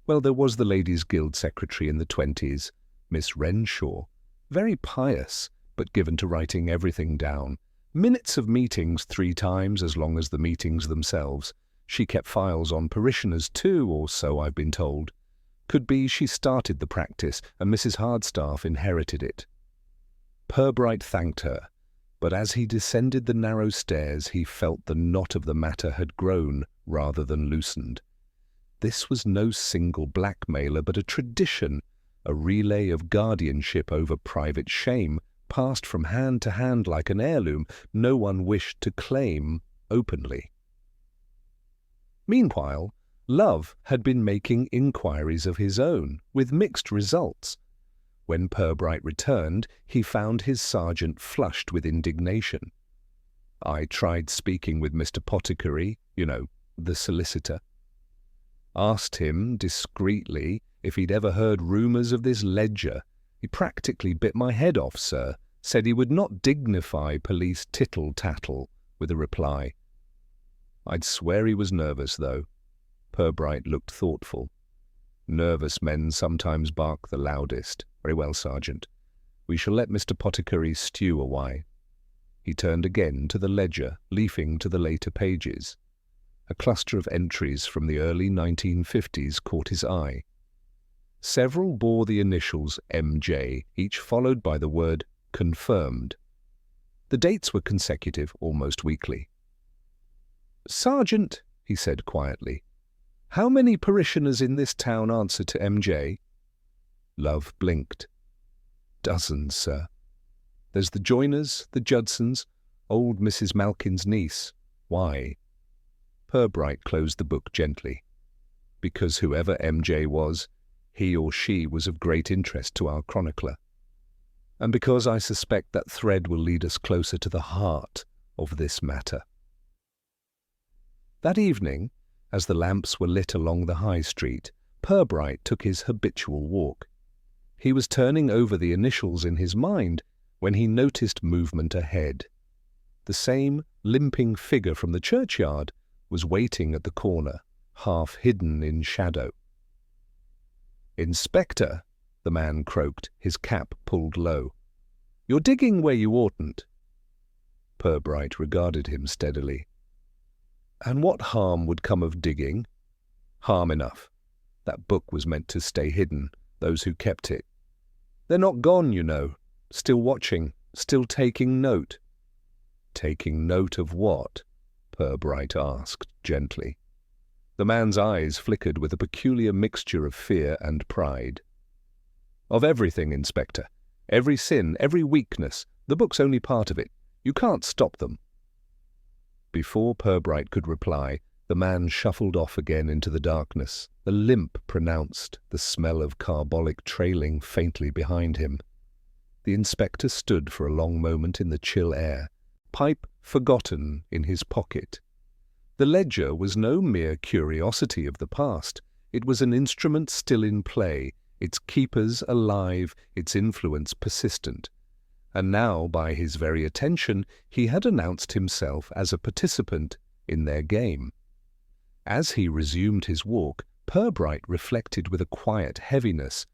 "Well, there was the Ladies' Guild secretary in the 20s, Miss Renshaw. Very pious, but given to writing everything down. Minutes of meetings 3 times as long as the meetings themselves. She kept files on parishioners too, or so I've been told. Could be she started the practice and Mrs. Hardstaff inherited it." Purbright thanked her, but as he descended the narrow stairs he felt the knot of the matter had grown rather than loosened. This was no single blackmailer, but a tradition, a relay of guardianship over private shame, passed from hand to hand like an heirloom no one wished to claim openly. Meanwhile, Love had been making inquiries of his own, with mixed results. When Purbright returned, he found his sergeant flushed with indignation. "I tried speaking with Mr. Potticary, the solicitor. Asked him discreetly if he'd ever heard rumours of this ledger. He practically bit my head off, sir. Said he would not dignify police tittle-tattle with a reply. I'd swear he was nervous, though." Purbright looked thoughtful. "Nervous men sometimes bark the loudest. Very well, Sergeant. We shall let Mr. Potticary stew a while." He turned again to the ledger, leafing to the later pages. A cluster of entries from the early 1950s caught his eye. Several bore the initials MJ, each followed by the word confirmed. The dates were consecutive, almost weekly. "Sergeant," he said quietly, "how many parishioners in this town answer to MJ?" Love blinked. "Dozens, sir. There's the Joiners, the Judsons, old Mrs. Malkin's niece. Why?" Purbright closed the book gently. because whoever MJ was, he or she was of great interest to our chronicler, and because I suspect that thread will lead us closer to the heart of this matter. That evening, as the lamps were lit along the high street, Purbright took his habitual walk. He was turning over the initials in his mind when he noticed movement ahead. The same limping figure from the churchyard was waiting at the corner, half hidden in shadow. "Inspector," the man croaked, his cap pulled low. "You're digging where you oughtn't." Purbright regarded him steadily. "And what harm would come of digging?" "Harm enough. That book was meant to stay hidden, those who kept it. They're not gone, you know. Still watching, still taking note." "Taking note of what?" Purbright asked gently. The man's eyes flickered with a peculiar mixture of fear and pride. "Of everything, Inspector. Every sin, every weakness. The book's only part of it. You can't stop them." Before Purbright could reply, the man shuffled off again into the darkness, the limp pronounced, the smell of carbolic trailing faintly behind him. The inspector stood for a long moment in the chill air, pipe forgotten in his pocket. The ledger was no mere curiosity of the past. It was an instrument still in play, its keepers alive, its influence persistent. And now, by his very attention, he had announced himself as a participant in their game. As he resumed his walk, Purbright reflected with a quiet heaviness.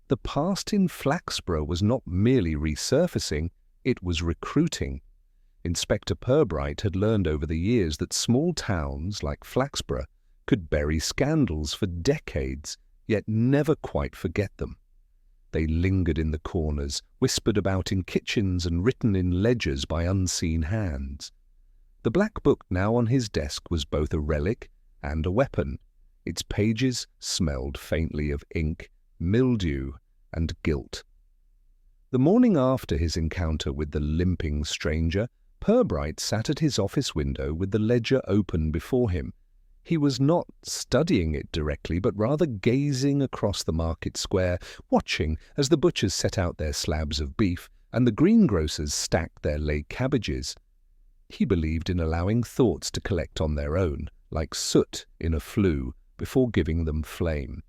The past in Flaxborough was not merely resurfacing, it was recruiting. Inspector Purbright had learned over the years that small towns like Flaxborough could bury scandals for decades, yet never quite forget them. They lingered in the corners, whispered about in kitchens and written in ledgers by unseen hands. The black book now on his desk was both a relic and a weapon. Its pages smelled faintly of ink, mildew, and guilt. The morning after his encounter with the limping stranger, Purbright sat at his office window with the ledger open before him. He was not studying it directly, but rather gazing across the market square, watching as the butchers set out their slabs of beef and the greengrocers stacked their late cabbages. He believed in allowing thoughts to collect on their own, like soot in a flue, before giving them flame.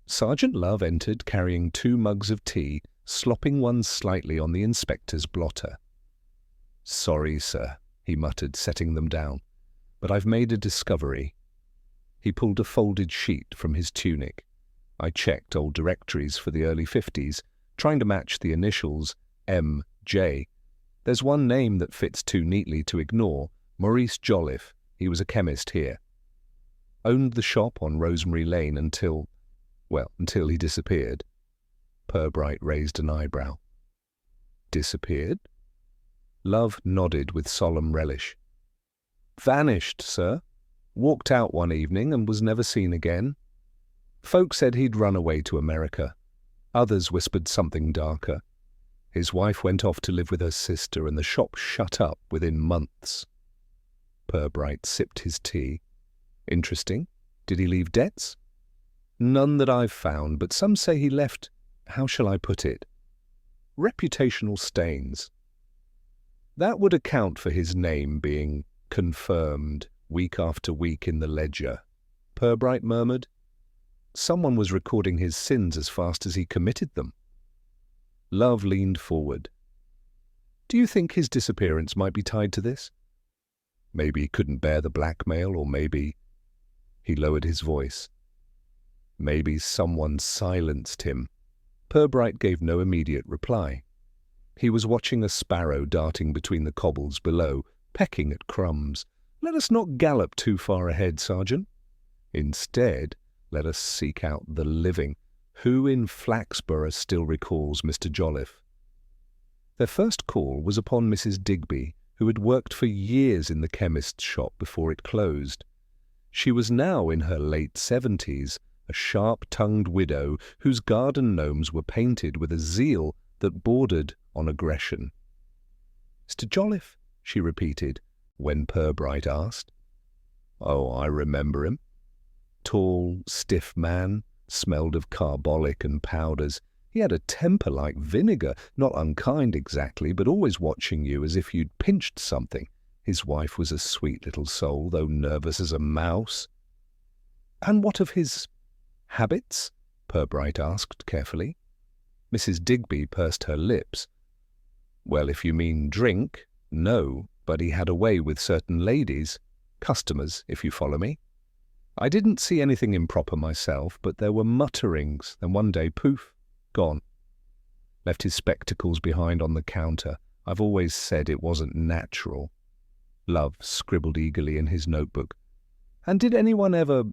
Sergeant Love entered carrying 2 mugs of tea, slopping one slightly on the inspector's blotter. "Sorry, sir," he muttered, setting them down, "but I've made a discovery." He pulled a folded sheet from his tunic. I checked old directories for the early 50s, trying to match the initials M.J. There's one name that fits too neatly to ignore, Maurice Jolliffe. He was a chemist here. Owned the shop on Rosemary Lane until he disappeared. Purbright raised an eyebrow. "Disappeared?" Love nodded with solemn relish. "Vanished, sir. Walked out one evening and was never seen again. Folks said he'd run away to America. Others whispered something darker. His wife went off to live with her sister and the shop shut up within months." Purbright sipped his tea. "Interesting. Did he leave debts?" "None that I've found, but some say he left, how shall I put it, reputational stains." "That would account for his name being confirmed week after week in the ledger," Purbright murmured. "Someone was recording his sins as fast as he committed them." Love leaned forward. "Do you think his disappearance might be tied to this? Maybe he couldn't bear the blackmail, or maybe—" He lowered his voice. "Maybe someone silenced him." Purbright gave no immediate reply. He was watching a sparrow darting between the cobbles below, pecking at crumbs. "Let us not gallop too far ahead, Sergeant. Instead, let us seek out the living. Who in Flaxborough still recalls Mr. Jolliffe?" Their first call was upon Mrs. Digby, who had worked for years in the chemist's shop before it closed. She was now in her late 70s, a sharp-tongued widow whose garden gnomes were painted with a zeal that bordered on aggression. "Mr. Jolliffe?" she repeated, when Purbright asked. "Oh, I remember him. tall, stiff man, smelled of carbolic and powders. He had a temper like vinegar, not unkind exactly, but always watching you as if you'd pinched something. His wife was a sweet little soul, though nervous as a mouse. "And what of his habits?" Purbright asked carefully. Mrs. Digby pursed her lips. "Well, if you mean drink, no, but he had a way with certain ladies, customers, if you follow me. I didn't see anything improper myself, but there were mutterings, and one day, poof, gone. Left his spectacles behind on the counter. I've always said it wasn't natural." Love scribbled eagerly in his notebook. "And did anyone ever,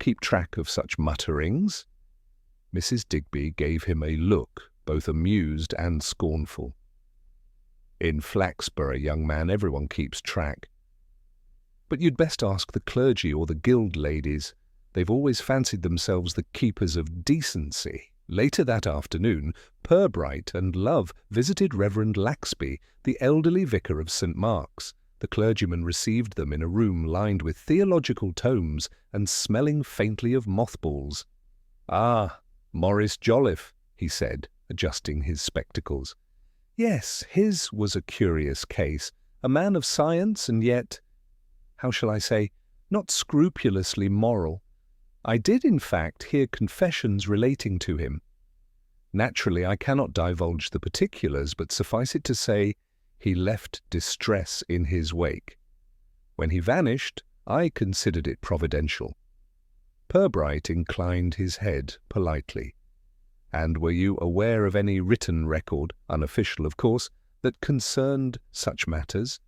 keep track of such mutterings?" Mrs. Digby gave him a look, both amused and scornful. "In Flaxborough, young man, everyone keeps track. But you'd best ask the clergy or the guild ladies. They've always fancied themselves the keepers of decency." Later that afternoon, Purbright and Love visited Reverend Laxby, the elderly vicar of St. Mark's. The clergyman received them in a room lined with theological tomes and smelling faintly of mothballs. "Ah, Maurice Jolliffe," he said, adjusting his spectacles. "Yes, his was a curious case. A man of science and yet, how shall I say, not scrupulously moral. I did, in fact, hear confessions relating to him. Naturally, I cannot divulge the particulars, but suffice it to say, he left distress in his wake. When he vanished, I considered it providential." Purbright inclined his head politely. "And were you aware of any written record, unofficial of course, that concerned such matters?"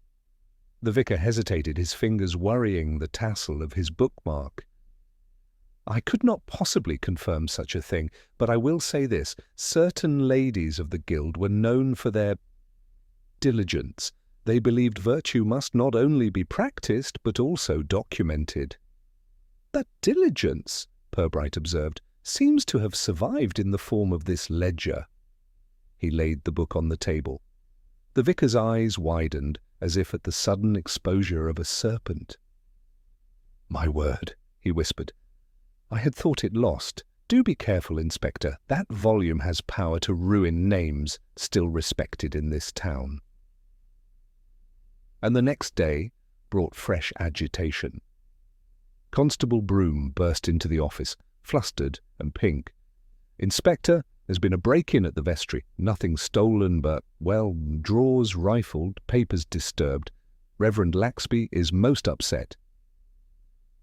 The vicar hesitated, his fingers worrying the tassel of his bookmark. "I could not possibly confirm such a thing, but I will say this. Certain ladies of the guild were known for their diligence. They believed virtue must not only be practiced, but also documented." "That diligence," Purbright observed, "seems to have survived in the form of this ledger." He laid the book on the table. The vicar's eyes widened, as if at the sudden exposure of a serpent. "My word," he whispered. "I had thought it lost. Do be careful, Inspector. That volume has power to ruin names still respected in this town." And the next day brought fresh agitation. Constable Broom burst into the office, flustered and pink. "Inspector, there's been a break-in at the vestry. Nothing stolen but, drawers rifled, papers disturbed. Reverend Laxby is most upset."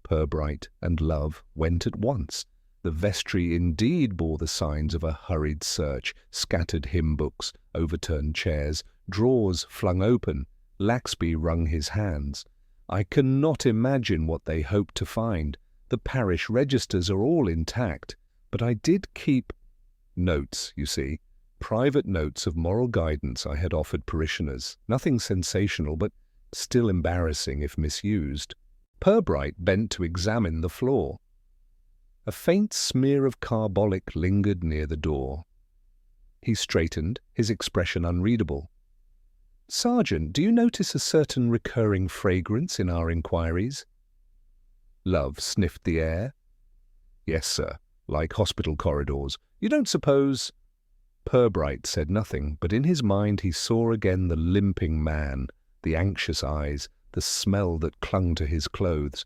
Purbright and Love went at once. The vestry indeed bore the signs of a hurried search: scattered hymn books, overturned chairs, drawers flung open. Laxby wrung his hands. "I cannot imagine what they hoped to find. The parish registers are all intact, but I did keep notes, you see, private notes of moral guidance I had offered parishioners. Nothing sensational, but still embarrassing if misused." Purbright bent to examine the floor. A faint smear of carbolic lingered near the door. He straightened, his expression unreadable. "Sergeant, do you notice a certain recurring fragrance in our inquiries?" Love sniffed the air. "Yes, sir, like hospital corridors. You don't suppose—" Purbright said nothing, but in his mind he saw again the limping man, the anxious eyes, the smell that clung to his clothes.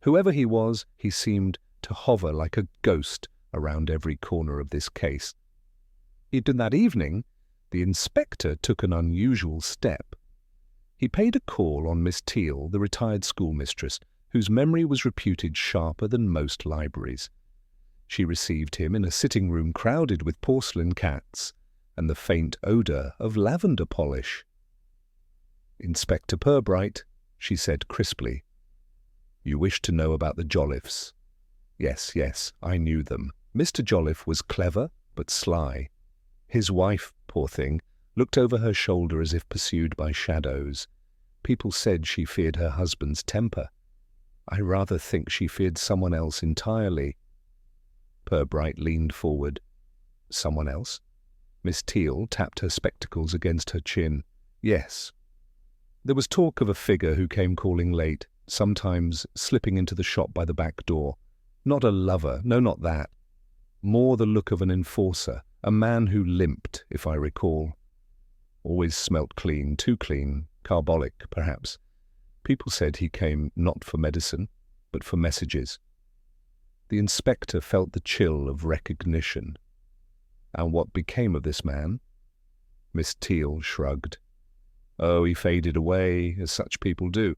Whoever he was, he seemed to hover like a ghost around every corner of this case. Even that evening, the inspector took an unusual step. He paid a call on Miss Teal, the retired schoolmistress, whose memory was reputed sharper than most libraries. She received him in a sitting-room crowded with porcelain cats and the faint odour of lavender polish. "Inspector Purbright," she said crisply. "You wish to know about the Jolliffes?" Yes, I knew them. Mr. Jolliffe was clever, but sly. His wife, poor thing, looked over her shoulder as if pursued by shadows. People said she feared her husband's temper. I rather think she feared someone else entirely." Purbright leaned forward. "Someone else?" Miss Teal tapped her spectacles against her chin. "Yes. There was talk of a figure who came calling late, sometimes slipping into the shop by the back door. Not a lover, no, not that. More the look of an enforcer, a man who limped, if I recall. Always smelt clean, too clean, carbolic, perhaps. People said he came not for medicine, but for messages. The inspector felt the chill of recognition. And what became of this man? Miss Teal shrugged. Oh, he faded away, as such people do.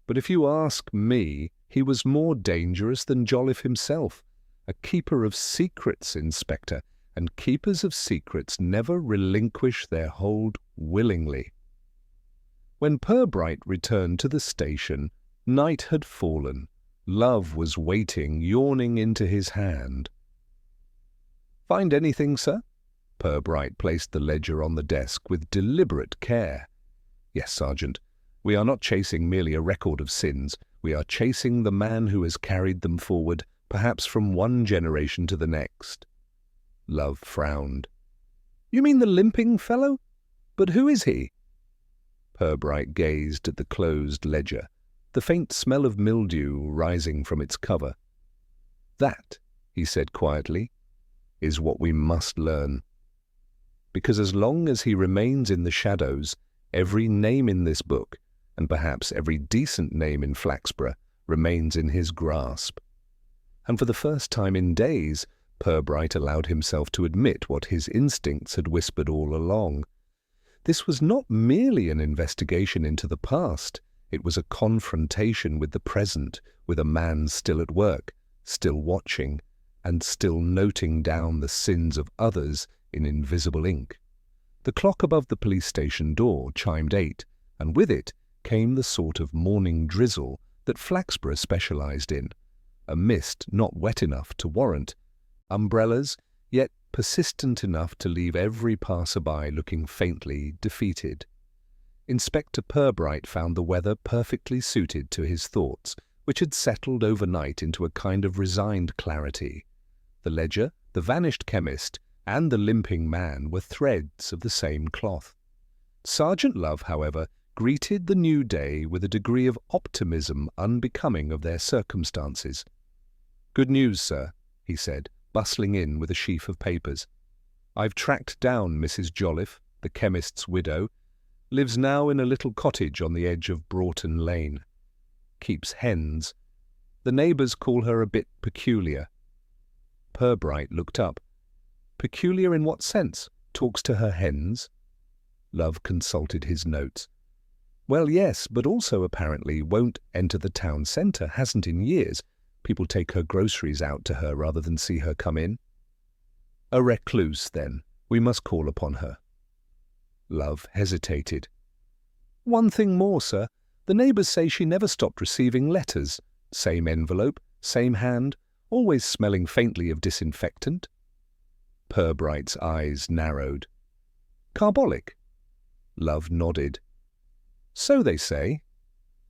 But if you ask me, he was more dangerous than Jolliffe himself. A keeper of secrets, Inspector, and keepers of secrets never relinquish their hold willingly. When Purbright returned to the station, night had fallen. Love was waiting, yawning into his hand. "Find anything, sir?" Purbright placed the ledger on the desk with deliberate care. "Yes, Sergeant. We are not chasing merely a record of sins. We are chasing the man who has carried them forward, perhaps from one generation to the next." Love frowned. "You mean the limping fellow? But who is he?" Purbright gazed at the closed ledger, the faint smell of mildew rising from its cover. "That," he said quietly, "is what we must learn. Because as long as he remains in the shadows, every name in this book, and perhaps every decent name in Flaxborough, remains in his grasp." And for the first time in days, Purbright allowed himself to admit what his instincts had whispered all along. This was not merely an investigation into the past. It was a confrontation with the present, with a man still at work, still watching, and still noting down the sins of others in invisible ink. The clock above the police station door chimed 8, and with it came the sort of morning drizzle that Flaxborough specialized in, a mist not wet enough to warrant umbrellas, yet persistent enough to leave every passer-by looking faintly defeated. Inspector Purbright found the weather perfectly suited to his thoughts, which had settled overnight into a kind of resigned clarity. The ledger, the vanished chemist, and the limping man were threads of the same cloth. Sergeant Love, however, greeted the new day with a degree of optimism unbecoming of their circumstances. "Good news, sir," he said, bustling in with a sheaf of papers. "I've tracked down Mrs. Jolliffe, the chemist's widow, lives now in a little cottage on the edge of Broughton Lane. Keeps hens. The neighbours call her a bit peculiar." Purbright looked up. "Peculiar in what sense? Talks to her hens?" Love consulted his notes. "Well, yes, but also apparently won't enter the town centre, hasn't in years. People take her groceries out to her rather than see her come in." "A recluse, then. We must call upon her." Love hesitated. "One thing more, sir. The neighbours say she never stopped receiving letters. Same envelope, same hand, always smelling faintly of disinfectant." Purbright's eyes narrowed. "Carbolic?" Love nodded. "So they say."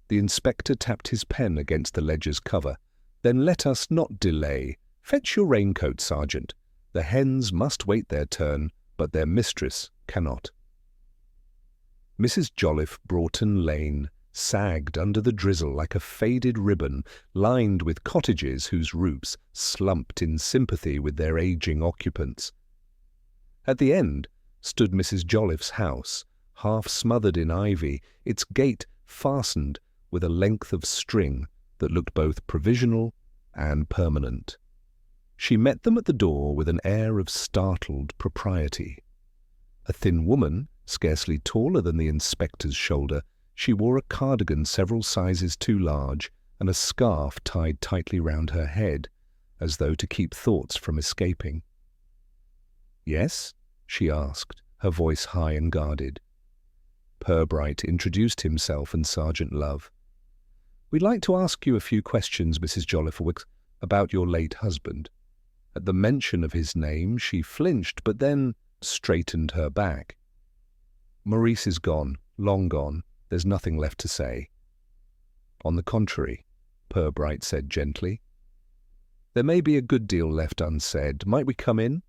The inspector tapped his pen against the ledger's cover. "Then let us not delay. Fetch your raincoat, Sergeant. The hens must wait their turn, but their mistress cannot." Mrs. Jolliffe, Broughton Lane, sagged under the drizzle like a faded ribbon, lined with cottages whose roofs slumped in sympathy with their aging occupants. At the end stood Mrs. Jolliffe's house, half smothered in ivy, its gate fastened with a length of string that looked both provisional and permanent. She met them at the door with an air of startled propriety. A thin woman, scarcely taller than the inspector's shoulder, she wore a cardigan several sizes too large and a scarf tied tightly round her head, as though to keep thoughts from escaping. "Yes?" she asked, her voice high and guarded. Purbright introduced himself and Sergeant Love. "We'd like to ask you a few questions, Mrs. Jolliffe, about your late husband." At the mention of his name she flinched, but then straightened her back. "Maurice is gone, long gone. There's nothing left to say." "On the contrary," Purbright said gently. "There may be a good deal left unsaid. Might we come in?"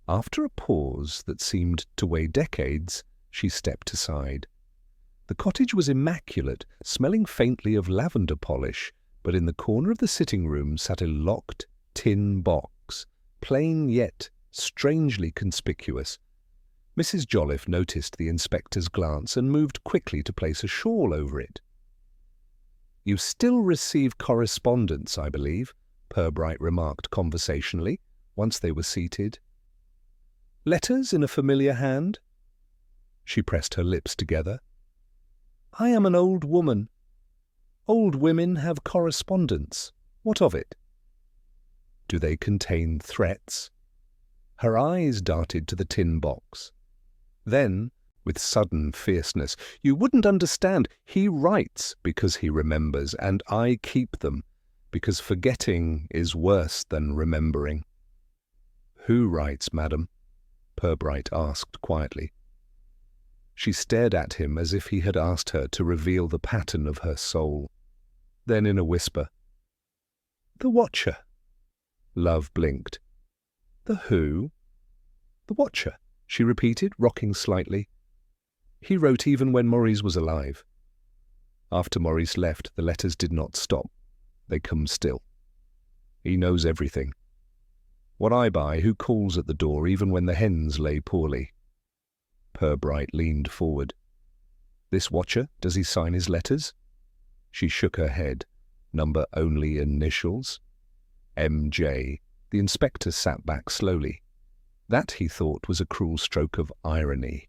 After a pause that seemed to weigh decades, she stepped aside. The cottage was immaculate, smelling faintly of lavender polish, but in the corner of the sitting room sat a locked tin box, plain yet strangely conspicuous. Mrs. Jolliffe noticed the inspector's glance and moved quickly to place a shawl over it. "You still receive correspondence, I believe," Purbright remarked conversationally, once they were seated. "Letters in a familiar hand?" She pressed her lips together. "I am an old woman. Old women have correspondence. What of it?" "Do they contain threats?" Her eyes darted to the tin box. Then, with sudden fierceness, "You wouldn't understand. He writes because he remembers, and I keep them, because forgetting is worse than remembering." "Who writes, madam?" Purbright asked quietly. She stared at him as if he had asked her to reveal the pattern of her soul. Then in a whisper, "The Watcher." Love blinked. "The who?" "The Watcher," she repeated, rocking slightly. "He wrote even when Maurice was alive. After Maurice left, the letters did not stop. They come still. He knows everything. What I buy, who calls at the door even when the hens lay poorly." Purbright leaned forward. "This Watcher, does he sign his letters?" She shook her head. "Number only initials?" "M.J." The inspector sat back slowly. That, he thought, was a cruel stroke of irony.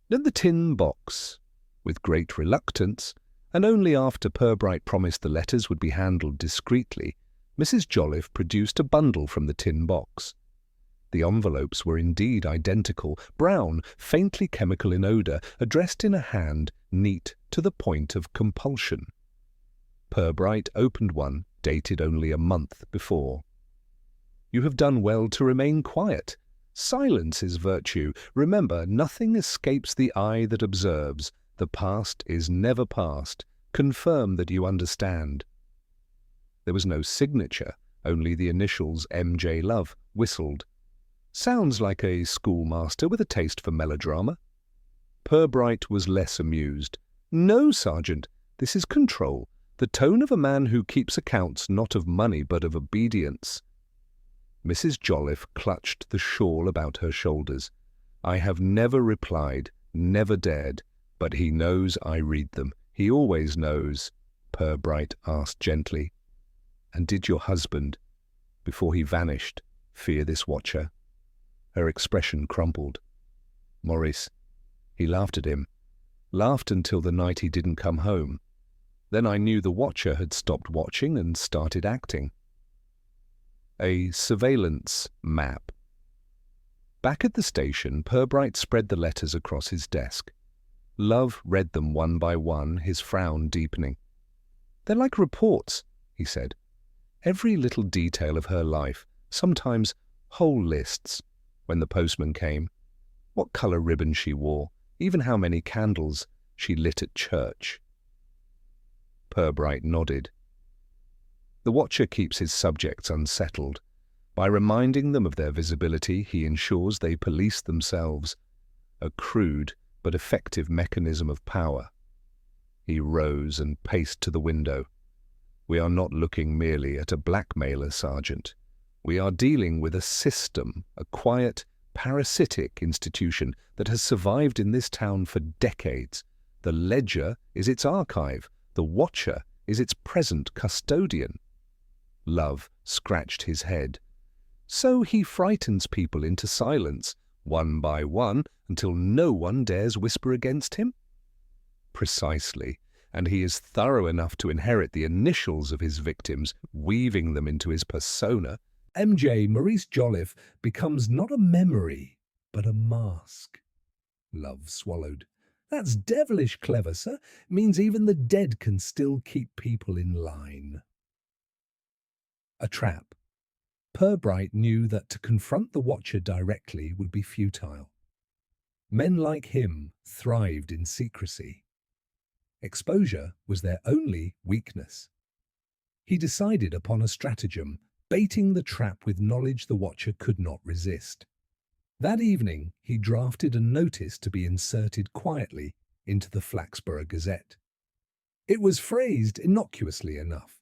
Then the tin box. With great reluctance, and only after Purbright promised the letters would be handled discreetly, Mrs. Jolliffe produced a bundle from the tin box. The envelopes were indeed identical, brown, faintly chemical in odour, addressed in a hand neat to the point of compulsion. Purbright opened one, dated only a month before. "You have done well to remain quiet. Silence is virtue. Remember, nothing escapes the eye that observes. The past is never past. Confirm that you understand." There was no signature, only the initials M.J. Love, whistled. Sounds like a schoolmaster with a taste for melodrama. Purbright was less amused. "No, Sergeant, this is control. The tone of a man who keeps accounts not of money but of obedience." Mrs. Jolliffe clutched the shawl about her shoulders. "I have never replied, never dared, but he knows I read them. He always knows," Purbright asked gently. "And did your husband, before he vanished, fear this Watcher?" Her expression crumpled. "Maurice, he laughed at him. Laughed until the night he didn't come home. Then I knew the Watcher had stopped watching and started acting." A surveillance map. Back at the station, Purbright spread the letters across his desk. Love read them one by one, his frown deepening. "They're like reports," he said. "Every little detail of her life, sometimes whole lists. When the postman came, what colour ribbon she wore, even how many candles she lit at church." Purbright nodded. "The Watcher keeps his subjects unsettled. By reminding them of their visibility, he ensures they police themselves. A crude but effective mechanism of power." He rose and paced to the window. "We are not looking merely at a blackmailer, Sergeant. We are dealing with a system, a quiet, parasitic institution that has survived in this town for decades. The ledger is its archive. The Watcher is its present custodian." Love scratched his head. "So he frightens people into silence, one by one, until no one dares whisper against him?" "Precisely. And he is thorough enough to inherit the initials of his victims, weaving them into his persona. M.J. Maurice Jolliffe becomes not a memory, but a mask." Love swallowed. "That's devilish clever, sir. Means even the dead can still keep people in line." A trap. Purbright knew that to confront the Watcher directly would be futile. Men like him thrived in secrecy. Exposure was their only weakness. He decided upon a stratagem, baiting the trap with knowledge the Watcher could not resist. That evening he drafted a notice to be inserted quietly into the Flaxborough Gazette. It was phrased innocuously enough.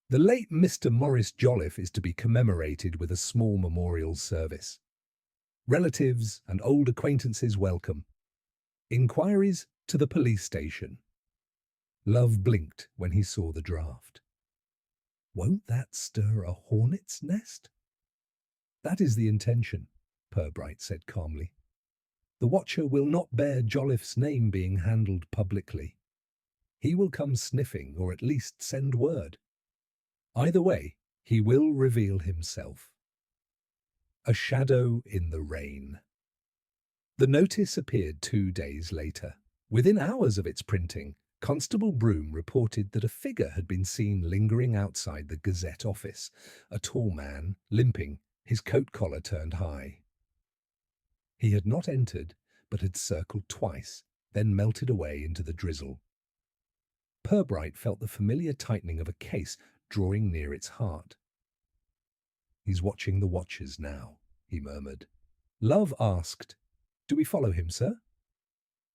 The late Mr. Maurice Jolliffe is to be commemorated with a small memorial service. Relatives and old acquaintances welcome. Inquiries to the police station. Love blinked when he saw the draft. Won't that stir a hornet's nest? That is the intention, Purbright said calmly. The watcher will not bear Jolliffe's name being handled publicly. He will come sniffing, or at least send word. Either way, he will reveal himself. A shadow in the rain. The notice appeared 2 days later. Within hours of its printing, Constable Broom reported that a figure had been seen lingering outside the Gazette office, a tall man, limping, his coat collar turned high. He had not entered, but had circled twice, then melted away into the drizzle. Purbright felt the familiar tightening of a case drawing near its heart. He's watching the watchers now, he murmured. Love asked, Do we follow him, sir?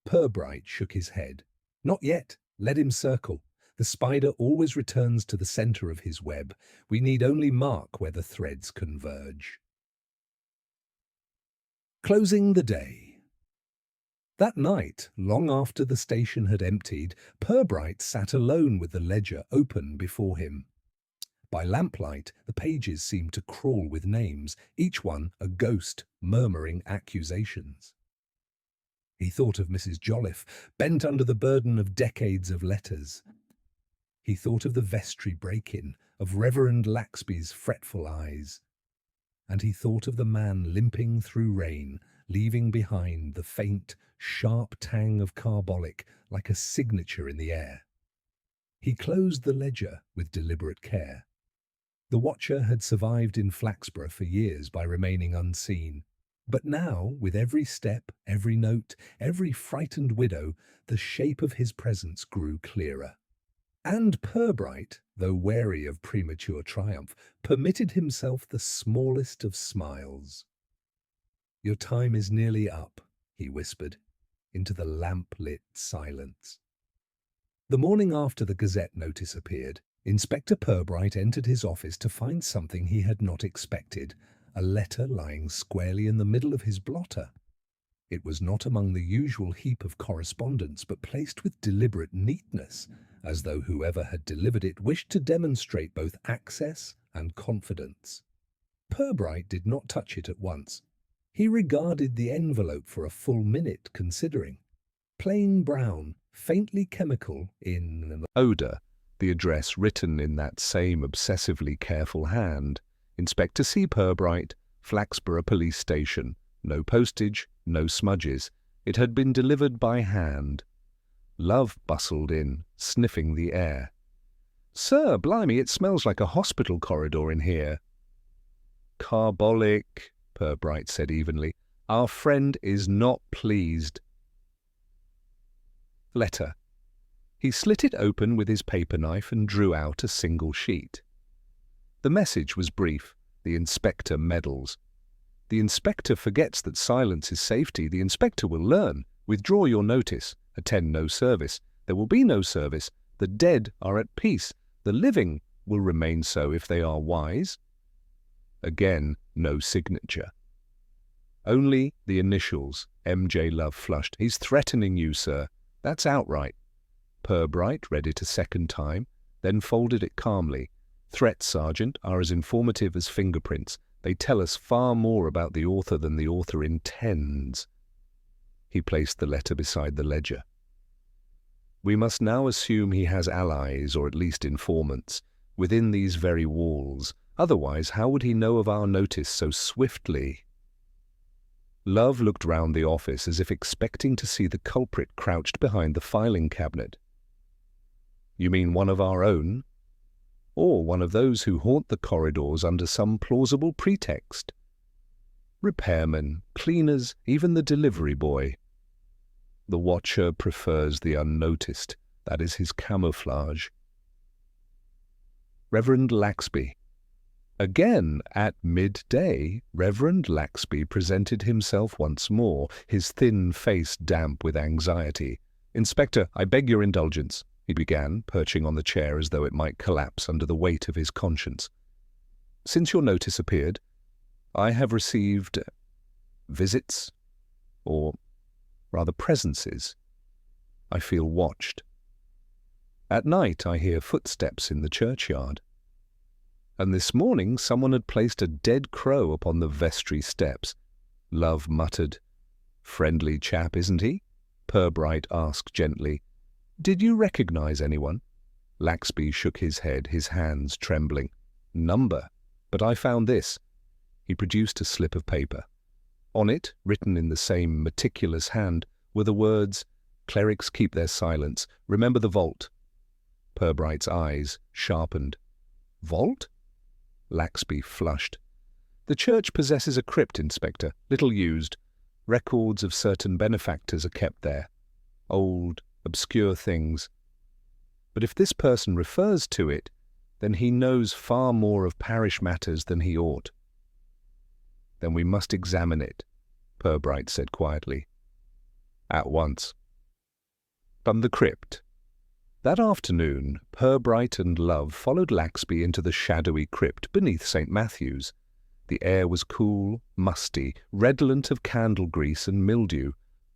Purbright shook his head. Not yet. Let him circle. The spider always returns to the center of his web. We need only mark where the threads converge. Closing the day. That night, long after the station had emptied, Purbright sat alone with the ledger open before him. By lamplight, the pages seemed to crawl with names, each one a ghost murmuring accusations. He thought of Mrs. Jolliffe, bent under the burden of decades of letters. He thought of the vestry break-in, of Reverend Laxby's fretful eyes. And he thought of the man limping through rain, leaving behind the faint, sharp tang of carbolic like a signature in the air. He closed the ledger with deliberate care. The watcher had survived in Flaxborough for years by remaining unseen. But now, with every step, every note, every frightened widow, the shape of his presence grew clearer. And Purbright, though wary of premature triumph, permitted himself the smallest of smiles. Your time is nearly up, he whispered, into the lamp-lit silence. The morning after the Gazette notice appeared, Inspector Purbright entered his office to find something he had not expected, a letter lying squarely in the middle of his blotter. It was not among the usual heap of correspondence, but placed with deliberate neatness, as though whoever had delivered it wished to demonstrate both access and confidence. Purbright did not touch it at once. He regarded the envelope for a full minute, considering. Plain brown, faintly chemical in an odour, the address written in that same obsessively careful hand. Inspector C. Purbright, Flaxborough Police Station. No postage, no smudges. It had been delivered by hand. Love bustled in, sniffing the air. Sir, blimey, it smells like a hospital corridor in here. Carbolic, Purbright said evenly. Our friend is not pleased. Letter. He slit it open with his paper knife and drew out a single sheet. The message was brief. The inspector meddles. The inspector forgets that silence is safety. The inspector will learn. Withdraw your notice. Attend no service. There will be no service. The dead are at peace. The living will remain so if they are wise. Again, no signature. Only the initials. M.J. Love flushed. He's threatening you, sir. That's outright. Purbright read it a second time, then folded it calmly. Threats, Sergeant, are as informative as fingerprints. They tell us far more about the author than the author intends. He placed the letter beside the ledger. We must now assume he has allies, or at least informants, within these very walls. Otherwise, how would he know of our notice so swiftly? Love looked round the office as if expecting to see the culprit crouched behind the filing cabinet. You mean one of our own? Or one of those who haunt the corridors under some plausible pretext? Repairmen, cleaners, even the delivery boy. The watcher prefers the unnoticed. That is his camouflage. Reverend Laxby. Again, at midday, Reverend Laxby presented himself once more, his thin face damp with anxiety. "Inspector, I beg your indulgence," he began, perching on the chair as though it might collapse under the weight of his conscience. "Since your notice appeared, I have received visits, or rather presences. I feel watched. At night I hear footsteps in the churchyard. And this morning someone had placed a dead crow upon the vestry steps." Love muttered. "Friendly chap, isn't he?" Purbright asked gently. "Did you recognize anyone?" Laxby shook his head, his hands trembling. "Number. But I found this." He produced a slip of paper. On it, written in the same meticulous hand, were the words, "Clerics keep their silence. Remember the vault." Purbright's eyes sharpened. "Vault?" Laxby flushed. "The church possesses a crypt, Inspector, little used. Records of certain benefactors are kept there. Old, obscure things. But if this person refers to it, then he knows far more of parish matters than he ought." "Then we must examine it," Purbright said quietly. "At once." From the crypt. That afternoon, Purbright and Love followed Laxby into the shadowy crypt beneath St. Matthew's. The air was cool, musty, redolent of candle grease and mildew.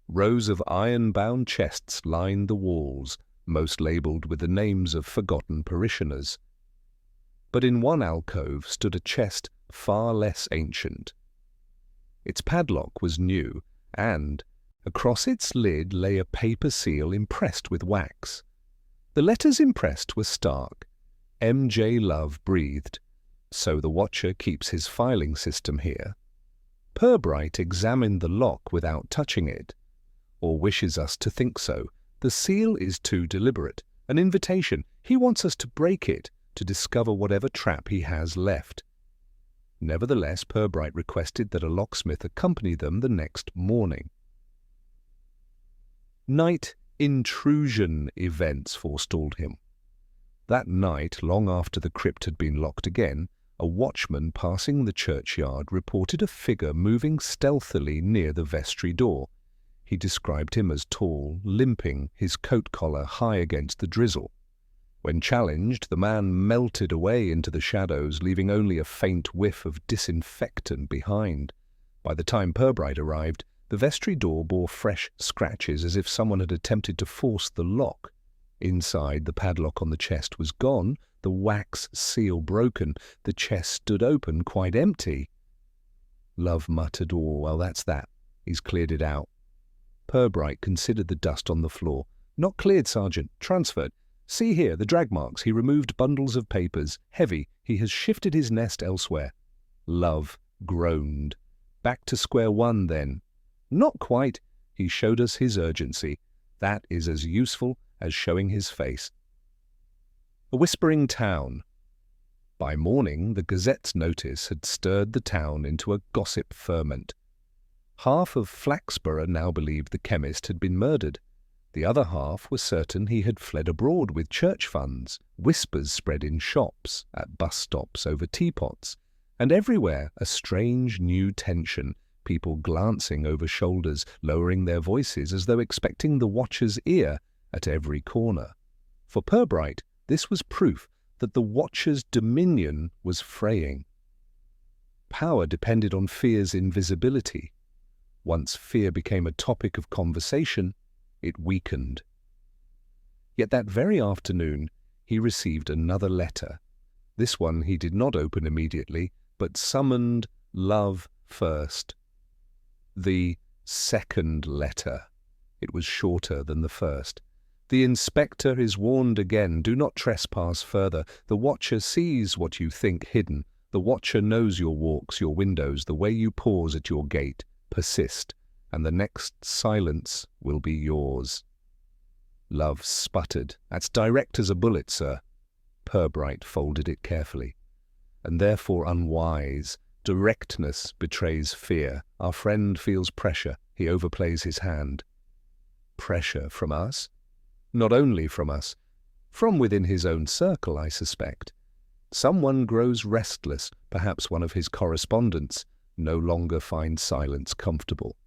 Rows of iron-bound chests lined the walls, most labelled with the names of forgotten parishioners. But in one alcove stood a chest far less ancient. Its padlock was new, and across its lid lay a paper seal impressed with wax. The letters impressed were stark. M.J. Love breathed. "So the watcher keeps his filing system here." Purbright examined the lock without touching it. "Or wishes us to think so. The seal is too deliberate. An invitation. He wants us to break it, to discover whatever trap he has left." Nevertheless, Purbright requested that a locksmith accompany them the next morning. Night intrusion events forestalled him. That night, long after the crypt had been locked again, a watchman passing the churchyard reported a figure moving stealthily near the vestry door. He described him as tall, limping, his coat collar high against the drizzle. When challenged, the man melted away into the shadows, leaving only a faint whiff of disinfectant behind. By the time Purbright arrived, the vestry door bore fresh scratches as if someone had attempted to force the lock. Inside, the padlock on the chest was gone, the wax seal broken, the chest stood open, quite empty. Love muttered, "Oh, well, that's that. He's cleared it out." Purbright considered the dust on the floor. "Not cleared, Sergeant. Transferred. See here, the drag marks. He removed bundles of papers. Heavy. He has shifted his nest elsewhere." Love groaned. "Back to square one, then." "Not quite. He showed us his urgency. That is as useful as showing his face." A whispering town. By morning, the Gazette's notice had stirred the town into a gossip ferment. Half of Flaxborough now believed the chemist had been murdered. The other half were certain he had fled abroad with church funds. Whispers spread in shops, at bus stops, over teapots, and everywhere a strange new tension, people glancing over shoulders, lowering their voices as though expecting the watcher's ear at every corner. For Purbright, this was proof that the watcher's dominion was fraying. Power depended on fear's invisibility. Once fear became a topic of conversation, it weakened. Yet that very afternoon he received another letter. This one he did not open immediately, but summoned Love first. The second letter. It was shorter than the first. "The inspector is warned again. Do not trespass further. The watcher sees what you think hidden. The watcher knows your walks, your windows, the way you pause at your gate. Persist, and the next silence will be yours." Love sputtered. "That's direct as a bullet, sir." Purbright folded it carefully. "And therefore unwise. Directness betrays fear. Our friend feels pressure. He overplays his hand." "Pressure from us?" "Not only from us. From within his own circle, I suspect. Someone grows restless, perhaps one of his correspondents, no longer finds silence comfortable."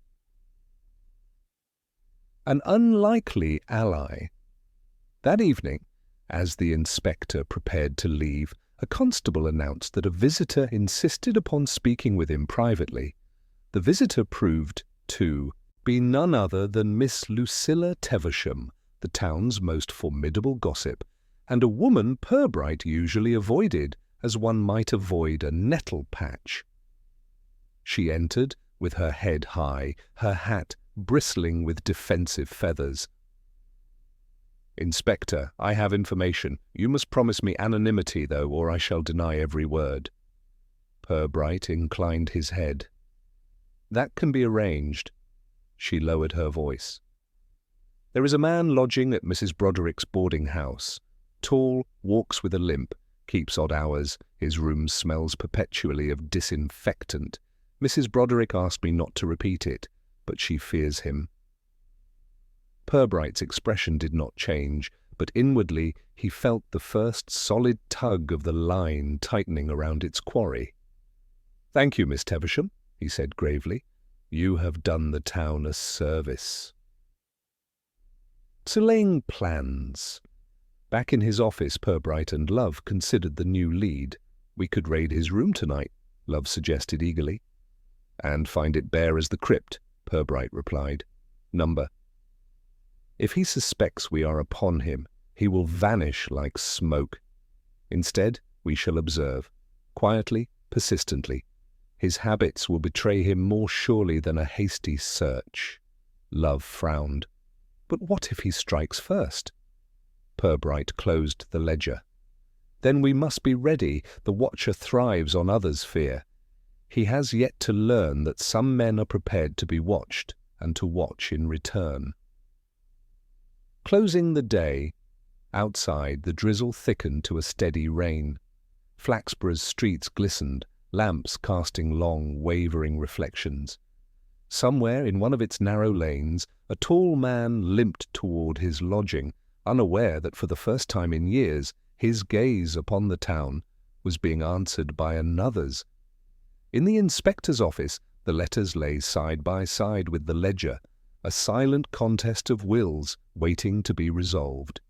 An unlikely ally. That evening, as the inspector prepared to leave, a constable announced that a visitor insisted upon speaking with him privately. The visitor proved to be none other than Miss Lucilla Teversham, the town's most formidable gossip, and a woman Purbright usually avoided as one might avoid a nettle patch. She entered with her head high, her hat bristling with defensive feathers. "Inspector, I have information. You must promise me anonymity, though, or I shall deny every word." Purbright inclined his head. "That can be arranged." She lowered her voice. "There is a man lodging at Mrs. Broderick's boarding house. Tall, walks with a limp, keeps odd hours. His room smells perpetually of disinfectant. Mrs. Broderick asked me not to repeat it, but she fears him." Purbright's expression did not change, but inwardly he felt the first solid tug of the line tightening around its quarry. "Thank you, Miss Teversham," he said gravely. "You have done the town a service." So laying plans. Back in his office, Purbright and Love considered the new lead. "We could raid his room tonight," Love suggested eagerly. "And find it bare as the crypt," Purbright replied. "Number. If he suspects we are upon him, he will vanish like smoke. Instead, we shall observe, quietly, persistently. His habits will betray him more surely than a hasty search." Love frowned. "But what if he strikes first?" Purbright closed the ledger. "Then we must be ready. The watcher thrives on others' fear. He has yet to learn that some men are prepared to be watched, and to watch in return." Closing the day, outside the drizzle thickened to a steady rain. Flaxborough's streets glistened, lamps casting long, wavering reflections. Somewhere in one of its narrow lanes, a tall man limped toward his lodging, unaware that for the first time in years his gaze upon the town was being answered by another's. In the inspector's office, the letters lay side by side with the ledger, a silent contest of wills waiting to be resolved.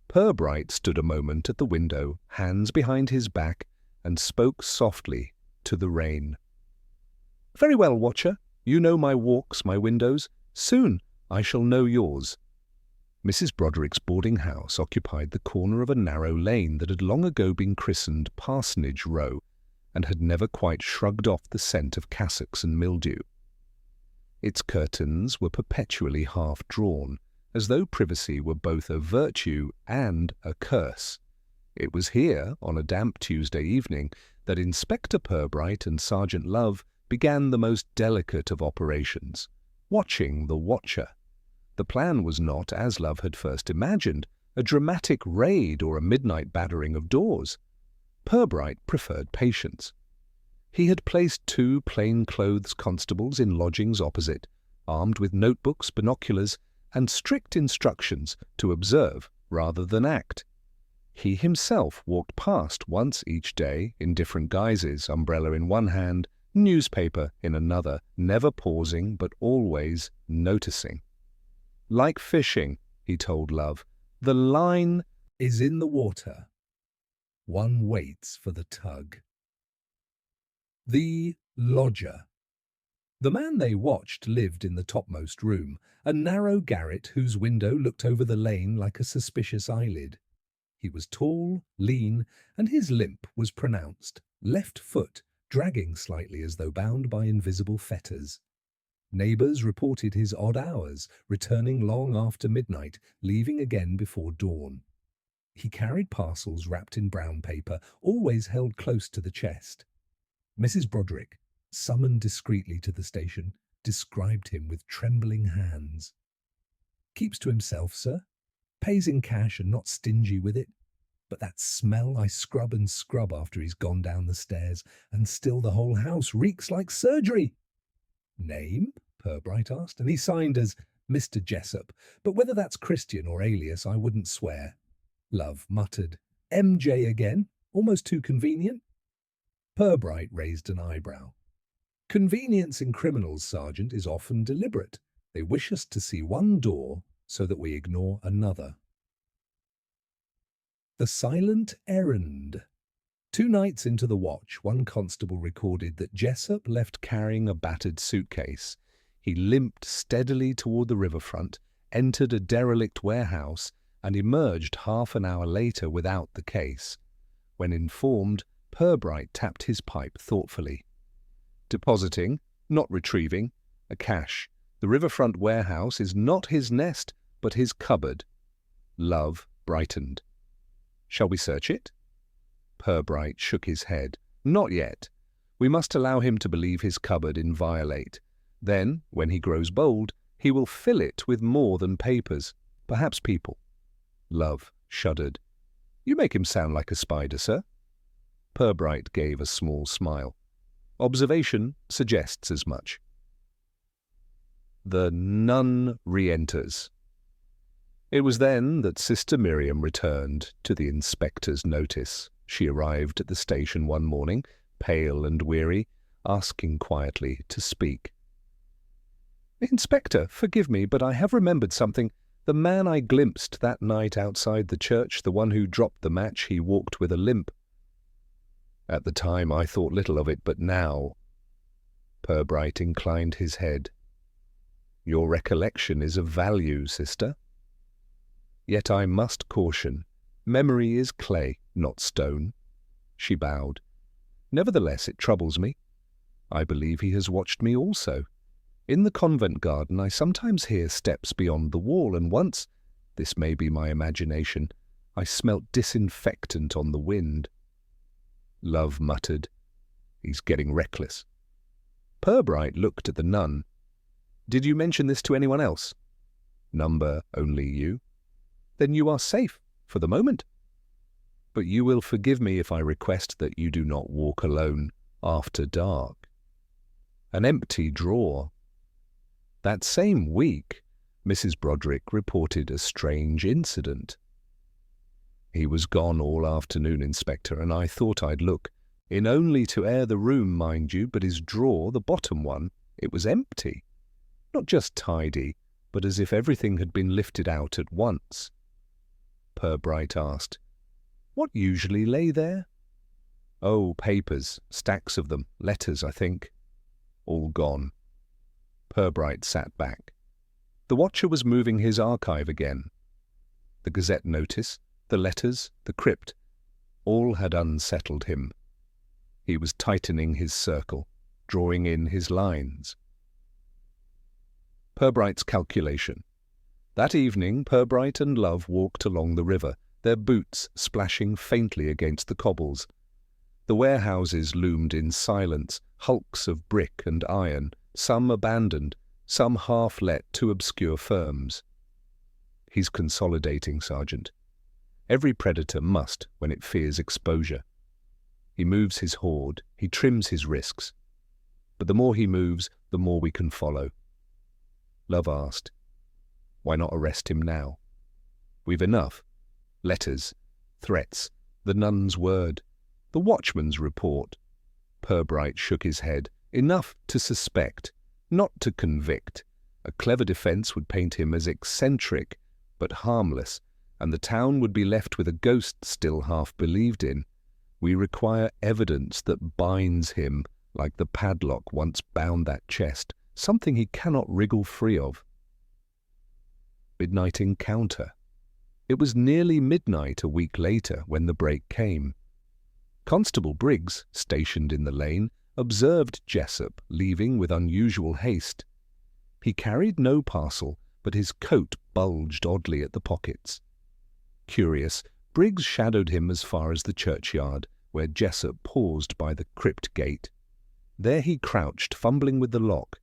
Purbright stood a moment at the window, hands behind his back, and spoke softly to the rain. "Very well, watcher. You know my walks, my windows. Soon I shall know yours." Mrs. Broderick's boarding house occupied the corner of a narrow lane that had long ago been christened Parsonage Row, and had never quite shrugged off the scent of cassocks and mildew. Its curtains were perpetually half-drawn, as though privacy were both a virtue and a curse. It was here, on a damp Tuesday evening, that Inspector Purbright and Sergeant Love began the most delicate of operations, watching the watcher. The plan was not, as Love had first imagined, a dramatic raid or a midnight battering of doors. Purbright preferred patience. He had placed 2 plain-clothes constables in lodgings opposite, armed with notebooks, binoculars, and strict instructions to observe rather than act. He himself walked past once each day in different guises, umbrella in one hand, newspaper in another, never pausing but always noticing. "Like fishing," he told Love, "the line is in the water. One waits for the tug." The lodger. The man they watched lived in the topmost room, a narrow garret whose window looked over the lane like a suspicious eyelid. He was tall, lean, and his limp was pronounced, left foot dragging slightly as though bound by invisible fetters. Neighbours reported his odd hours, returning long after midnight, leaving again before dawn. He carried parcels wrapped in brown paper, always held close to the chest. Mrs. Broderick, summoned discreetly to the station, described him with trembling hands. "Keeps to himself, sir. Pays in cash and not stingy with it. But that smell, I scrub and scrub after he's gone down the stairs, and still the whole house reeks like surgery." "Name?" Purbright asked, and he signed as Mr. Jessup, but whether that's Christian or alias I wouldn't swear. Love muttered, "MJ again? Almost too convenient." Purbright raised an eyebrow. "Convenience in criminals, Sergeant, is often deliberate. They wish us to see one door so that we ignore another. The silent errand. 2 nights into the watch, one constable recorded that Jessup left carrying a battered suitcase. He limped steadily toward the riverfront, entered a derelict warehouse, and emerged half an hour later without the case. When informed, Purbright tapped his pipe thoughtfully. Depositing, not retrieving, a cache. The riverfront warehouse is not his nest, but his cupboard. Love brightened. Shall we search it? Purbright shook his head. Not yet. We must allow him to believe his cupboard inviolate. Then, when he grows bold, he will fill it with more than papers, perhaps people. Love shuddered. You make him sound like a spider, sir. Purbright gave a small smile. Observation suggests as much. The nun re-enters. It was then that Sister Miriam returned to the inspector's notice. She arrived at the station one morning, pale and weary, asking quietly to speak. Inspector, forgive me, but I have remembered something. The man I glimpsed that night outside the church, the one who dropped the match, he walked with a limp. At the time I thought little of it, but now... Purbright inclined his head. Your recollection is of value, sister. Yet I must caution. Memory is clay, not stone. She bowed. Nevertheless, it troubles me. I believe he has watched me also. In the convent garden I sometimes hear steps beyond the wall, and once, this may be my imagination, I smelt disinfectant on the wind. Love muttered, He's getting reckless. Purbright looked at the nun. Did you mention this to anyone else? Number only you. Then you are safe, for the moment. But you will forgive me if I request that you do not walk alone after dark. An empty drawer. That same week, Mrs. Broderick reported a strange incident. He was gone all afternoon, Inspector, and I thought I'd look. In only to air the room, mind you, but his drawer, the bottom one, it was empty. Not just tidy, but as if everything had been lifted out at once. Purbright asked, What usually lay there? Oh, papers, stacks of them, letters, I think. All gone. Purbright sat back. The watcher was moving his archive again. The Gazette notice, the letters, the crypt, all had unsettled him. He was tightening his circle, drawing in his lines. Purbright's calculation. That evening, Purbright and Love walked along the river, their boots splashing faintly against the cobbles. The warehouses loomed in silence, hulks of brick and iron, some abandoned, some half-let to obscure firms. He's consolidating, Sergeant. Every predator must when it fears exposure. He moves his hoard, he trims his risks. But the more he moves, the more we can follow. Love asked, Why not arrest him now? We've enough. Letters, threats, the nun's word, the watchman's report. Purbright shook his head. Enough to suspect, not to convict. A clever defence would paint him as eccentric, but harmless, and the town would be left with a ghost still half believed in. We require evidence that binds him, like the padlock once bound that chest, something he cannot wriggle free of. Midnight encounter. It was nearly midnight a week later when the break came. Constable Briggs, stationed in the lane, observed Jessup leaving with unusual haste. He carried no parcel, but his coat bulged oddly at the pockets. Curious, Briggs shadowed him as far as the churchyard, where Jessup paused by the crypt gate. There he crouched, fumbling with the lock,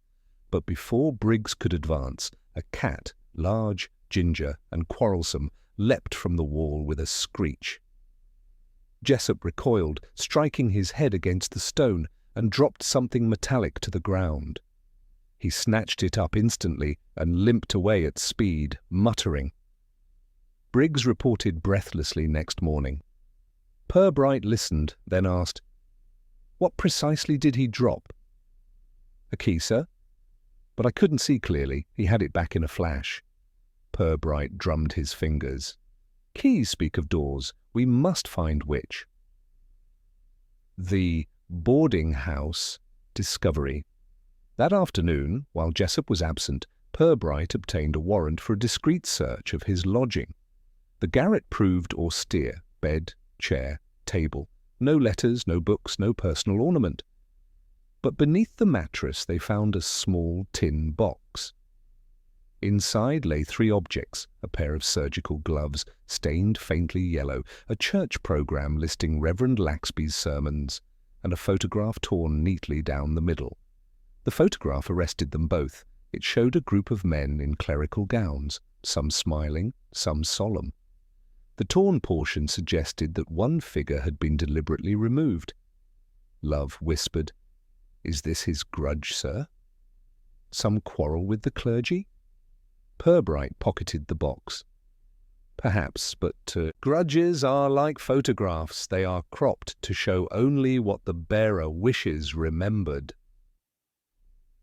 but before Briggs could advance, a cat, large, ginger, and quarrelsome, leapt from the wall with a screech. Jessup recoiled, striking his head against the stone, and dropped something metallic to the ground. He snatched it up instantly and limped away at speed, muttering. Briggs reported breathlessly next morning. Purbright listened, then asked, What precisely did he drop? A key, sir? but I couldn't see clearly. He had it back in a flash. Purbright drummed his fingers. Keys speak of doors. We must find which. The boarding house discovery. That afternoon, while Jessup was absent, Purbright obtained a warrant for a discreet search of his lodging. The garret proved austere: bed, chair, table. No letters, no books, no personal ornament. But beneath the mattress they found a small tin box. Inside lay 3 objects: a pair of surgical gloves, stained faintly yellow, a church programme listing Reverend Laxby's sermons, and a photograph torn neatly down the middle. The photograph arrested them both. It showed a group of men in clerical gowns, some smiling, some solemn. The torn portion suggested that one figure had been deliberately removed. Love whispered, "Is this his grudge, sir? Some quarrel with the clergy?" Purbright pocketed the box. Perhaps, but grudges are like photographs. They are cropped to show only what the bearer wishes remembered.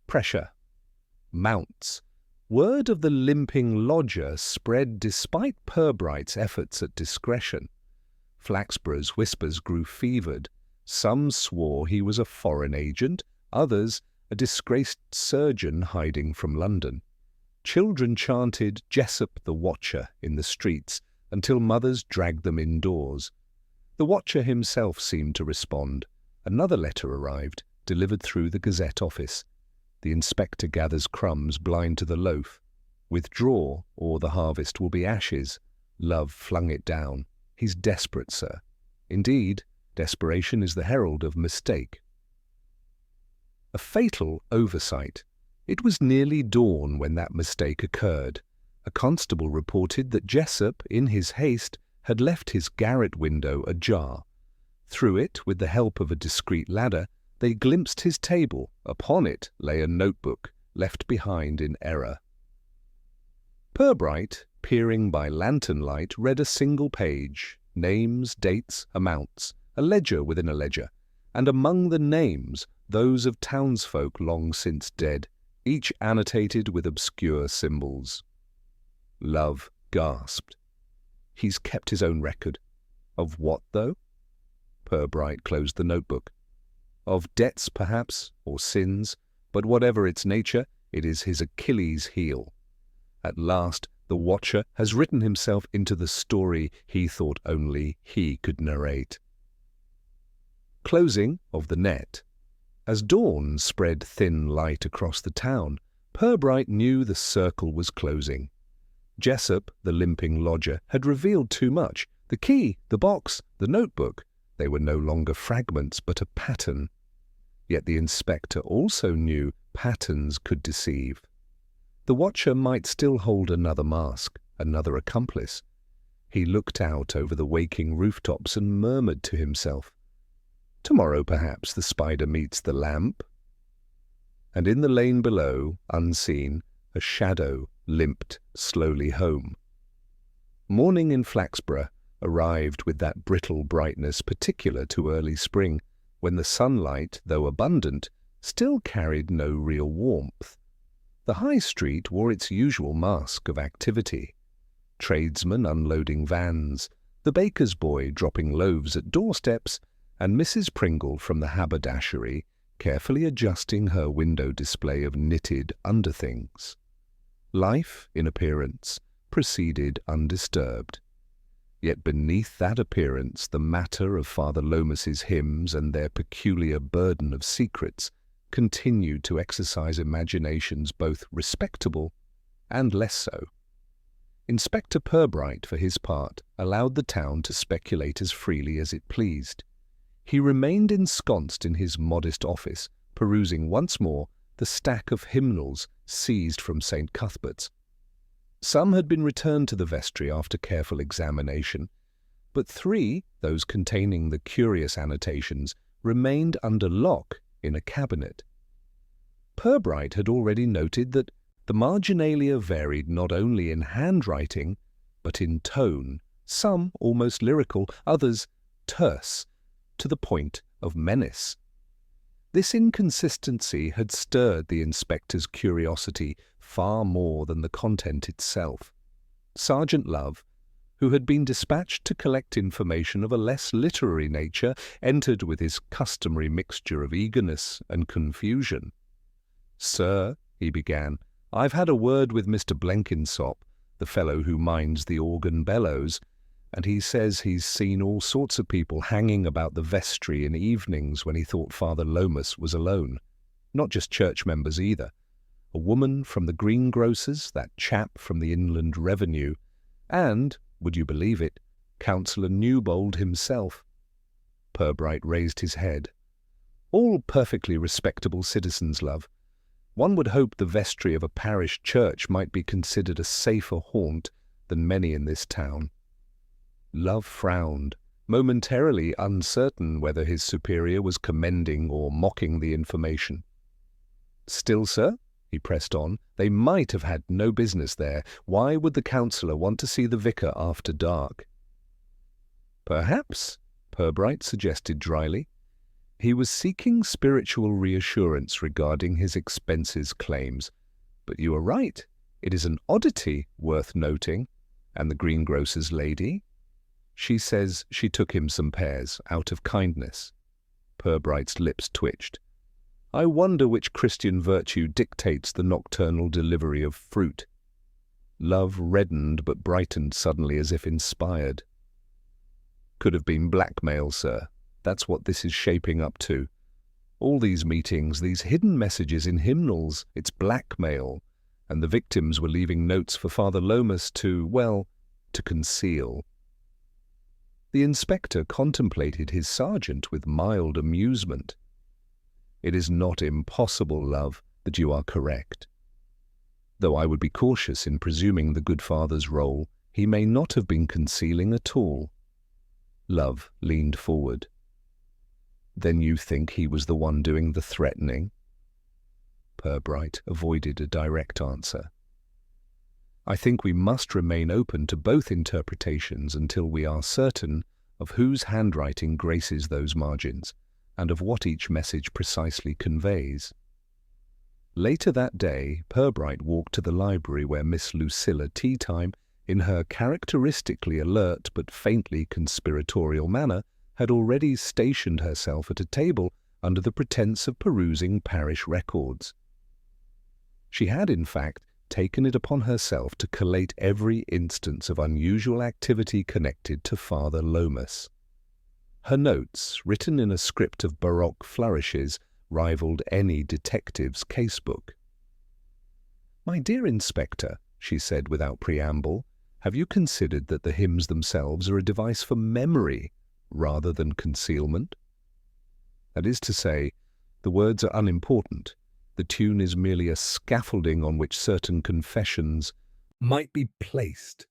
Pressure. Mounts. Word of the limping lodger spread despite Purbright's efforts at discretion. Flaxborough's whispers grew fevered. Some swore he was a foreign agent, others a disgraced surgeon hiding from London. Children chanted "Jessup the Watcher" in the streets until mothers dragged them indoors. The Watcher himself seemed to respond. Another letter arrived, delivered through the Gazette office. The inspector gathers crumbs blind to the loaf. "Withdraw, or the harvest will be ashes." Love flung it down. "He's desperate, sir." Indeed, desperation is the herald of mistake. A fatal oversight. It was nearly dawn when that mistake occurred. A constable reported that Jessup, in his haste, had left his garret window ajar. Through it, with the help of a discreet ladder, they glimpsed his table. Upon it lay a notebook, left behind in error. Purbright, peering by lantern light, read a single page: names, dates, amounts, a ledger within a ledger, and among the names those of townsfolk long since dead, each annotated with obscure symbols. Love gasped. "He's kept his own record." Of what, though? Purbright closed the notebook. Of debts, perhaps, or sins, but whatever its nature, it is his Achilles' heel. At last, the Watcher has written himself into the story he thought only he could narrate. Closing of the net. As dawn spread thin light across the town, Purbright knew the circle was closing. Jessup, the limping lodger, had revealed too much. The key, the box, the notebook, they were no longer fragments but a pattern. Yet the inspector also knew patterns could deceive. The Watcher might still hold another mask, another accomplice. He looked out over the waking rooftops and murmured to himself, "Tomorrow, perhaps, the spider meets the lamp." And in the lane below, unseen, a shadow limped slowly home. Morning in Flaxborough arrived with that brittle brightness particular to early spring, when the sunlight, though abundant, still carried no real warmth. The High Street wore its usual mask of activity. Tradesmen unloading vans, the baker's boy dropping loaves at doorsteps, and Mrs. Pringle from the haberdashery carefully adjusting her window display of knitted underthings. Life, in appearance, proceeded undisturbed. Yet beneath that appearance the matter of Father Lomas's hymns and their peculiar burden of secrets continued to exercise imaginations both respectable and less so. Inspector Purbright, for his part, allowed the town to speculate as freely as it pleased. He remained ensconced in his modest office, perusing once more the stack of hymnals seized from St. Cuthbert's. Some had been returned to the vestry after careful examination, but 3, those containing the curious annotations, remained under lock in a cabinet. Purbright had already noted that the marginalia varied not only in handwriting, but in tone, some almost lyrical, others terse, to the point of menace. This inconsistency had stirred the inspector's curiosity far more than the content itself. Sergeant Love, who had been dispatched to collect information of a less literary nature, entered with his customary mixture of eagerness and confusion. "Sir," he began, "I've had a word with Mr. Blenkinsop, the fellow who minds the organ bellows, and he says he's seen all sorts of people hanging about the vestry in evenings when he thought Father Lomas was alone. Not just church members either. A woman from the greengrocers, that chap from the Inland Revenue, and, would you believe it, Councillor Newbold himself." Purbright raised his head. "All perfectly respectable citizens, Love. One would hope the vestry of a parish church might be considered a safer haunt than many in this town." Love frowned, momentarily uncertain whether his superior was commending or mocking the information. "Still, sir," he pressed on, "they might have had no business there. Why would the councillor want to see the vicar after dark?" "Perhaps," Purbright suggested dryly, "he was seeking spiritual reassurance regarding his expenses claims. But you are right. It is an oddity worth noting. And the greengrocer's lady? She says she took him some pears out of kindness." Purbright's lips twitched. "I wonder which Christian virtue dictates the nocturnal delivery of fruit." Love reddened but brightened suddenly as if inspired. "Could have been blackmail, sir. That's what this is shaping up to. All these meetings, these hidden messages in hymnals, it's blackmail. And the victims were leaving notes for Father Lomas to conceal." The inspector contemplated his sergeant with mild amusement. "It is not impossible, Love, that you are correct. Though I would be cautious in presuming the good father's role. He may not have been concealing at all." Love leaned forward. "Then you think he was the one doing the threatening?" Purbright avoided a direct answer. "I think we must remain open to both interpretations until we are certain of whose handwriting graces those margins, and of what each message precisely conveys." Later that day, Purbright walked to the library where Miss Lucilla Teatime, in her characteristically alert but faintly conspiratorial manner, had already stationed herself at a table under the pretence of perusing parish records. She had, in fact, taken it upon herself to collate every instance of unusual activity connected to Father Lomas. Her notes, written in a script of Baroque flourishes, rivaled any detective's casebook. "My dear Inspector," she said without preamble, "have you considered that the hymns themselves are a device for memory rather than concealment? That is to say, the words are unimportant. The tune is merely a scaffolding on which certain confessions might be placed.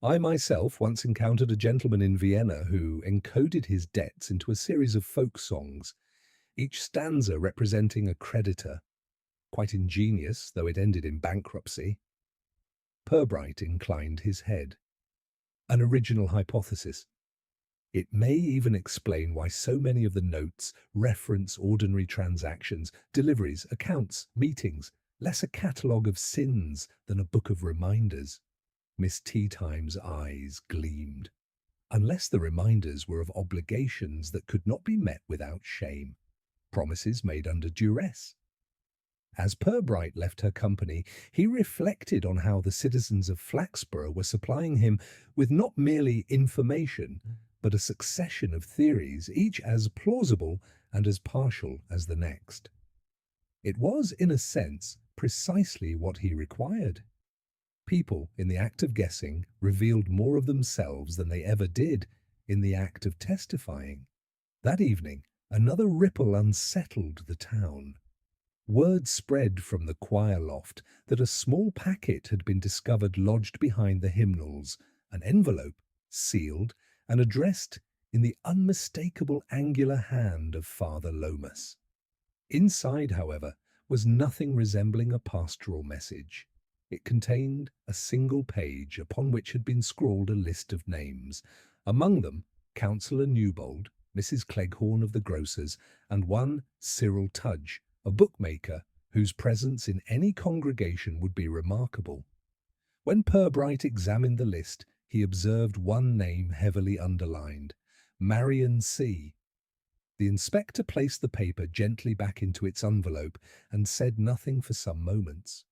I myself once encountered a gentleman in Vienna who encoded his debts into a series of folk songs, each stanza representing a creditor. Quite ingenious, though it ended in bankruptcy." Purbright inclined his head. "An original hypothesis. It may even explain why so many of the notes reference ordinary transactions, deliveries, accounts, meetings, less a catalogue of sins than a book of reminders." Miss Teatime's eyes gleamed. "Unless the reminders were of obligations that could not be met without shame, promises made under duress." As Purbright left her company, he reflected on how the citizens of Flaxborough were supplying him with not merely information, but a succession of theories, each as plausible and as partial as the next. It was, in a sense, precisely what he required. People, in the act of guessing, revealed more of themselves than they ever did in the act of testifying. That evening, another ripple unsettled the town. Word spread from the choir loft that a small packet had been discovered lodged behind the hymnals, an envelope, sealed, and addressed in the unmistakable angular hand of Father Lomas. Inside, however, was nothing resembling a pastoral message. It contained a single page upon which had been scrawled a list of names, among them Councillor Newbold, Mrs. Cleghorn of the grocer's, and one Cyril Tudge, a bookmaker, whose presence in any congregation would be remarkable. When Purbright examined the list, he observed one name heavily underlined, Marion C. The inspector placed the paper gently back into its envelope and said nothing for some moments.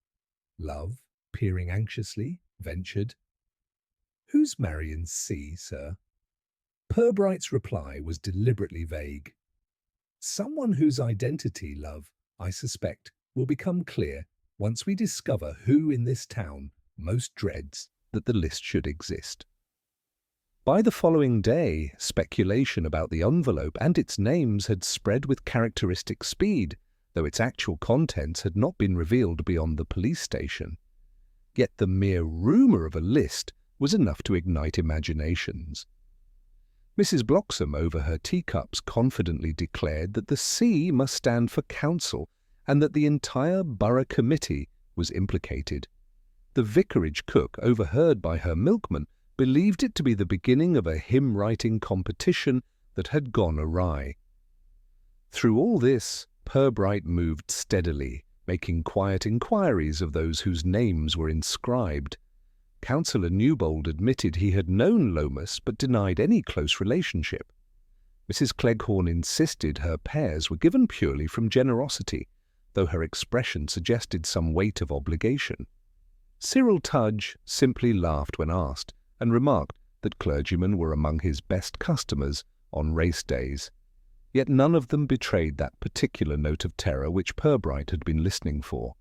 Love, peering anxiously, ventured, "Who's Marion C., sir?" Purbright's reply was deliberately vague. "Someone whose identity, love, I suspect, will become clear once we discover who in this town most dreads that the list should exist." By the following day, speculation about the envelope and its names had spread with characteristic speed, though its actual contents had not been revealed beyond the police station. Yet the mere rumour of a list was enough to ignite imaginations. Mrs. Bloxham, over her teacups, confidently declared that the C must stand for council and that the entire borough committee was implicated. The vicarage cook, overheard by her milkman, believed it to be the beginning of a hymn-writing competition that had gone awry. Through all this, Purbright moved steadily, making quiet inquiries of those whose names were inscribed. Councillor Newbold admitted he had known Lomas but denied any close relationship. Mrs. Cleghorn insisted her pears were given purely from generosity, though her expression suggested some weight of obligation. Cyril Tudge simply laughed when asked, and remarked that clergymen were among his best customers on race days. Yet none of them betrayed that particular note of terror which Purbright had been listening for,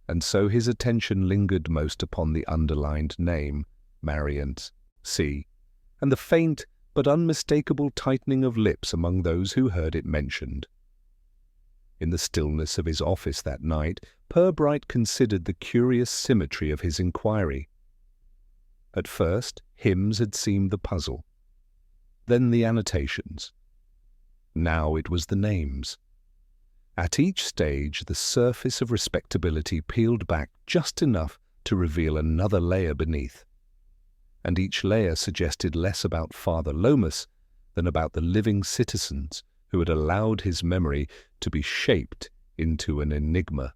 and so his attention lingered most upon the underlined name, Marion C., and the faint but unmistakable tightening of lips among those who heard it mentioned. In the stillness of his office that night, Purbright considered the curious symmetry of his inquiry. At first, hymns had seemed the puzzle, then the annotations. Now it was the names. At each stage, the surface of respectability peeled back just enough to reveal another layer beneath, and each layer suggested less about Father Lomas than about the living citizens who had allowed his memory to be shaped into an enigma.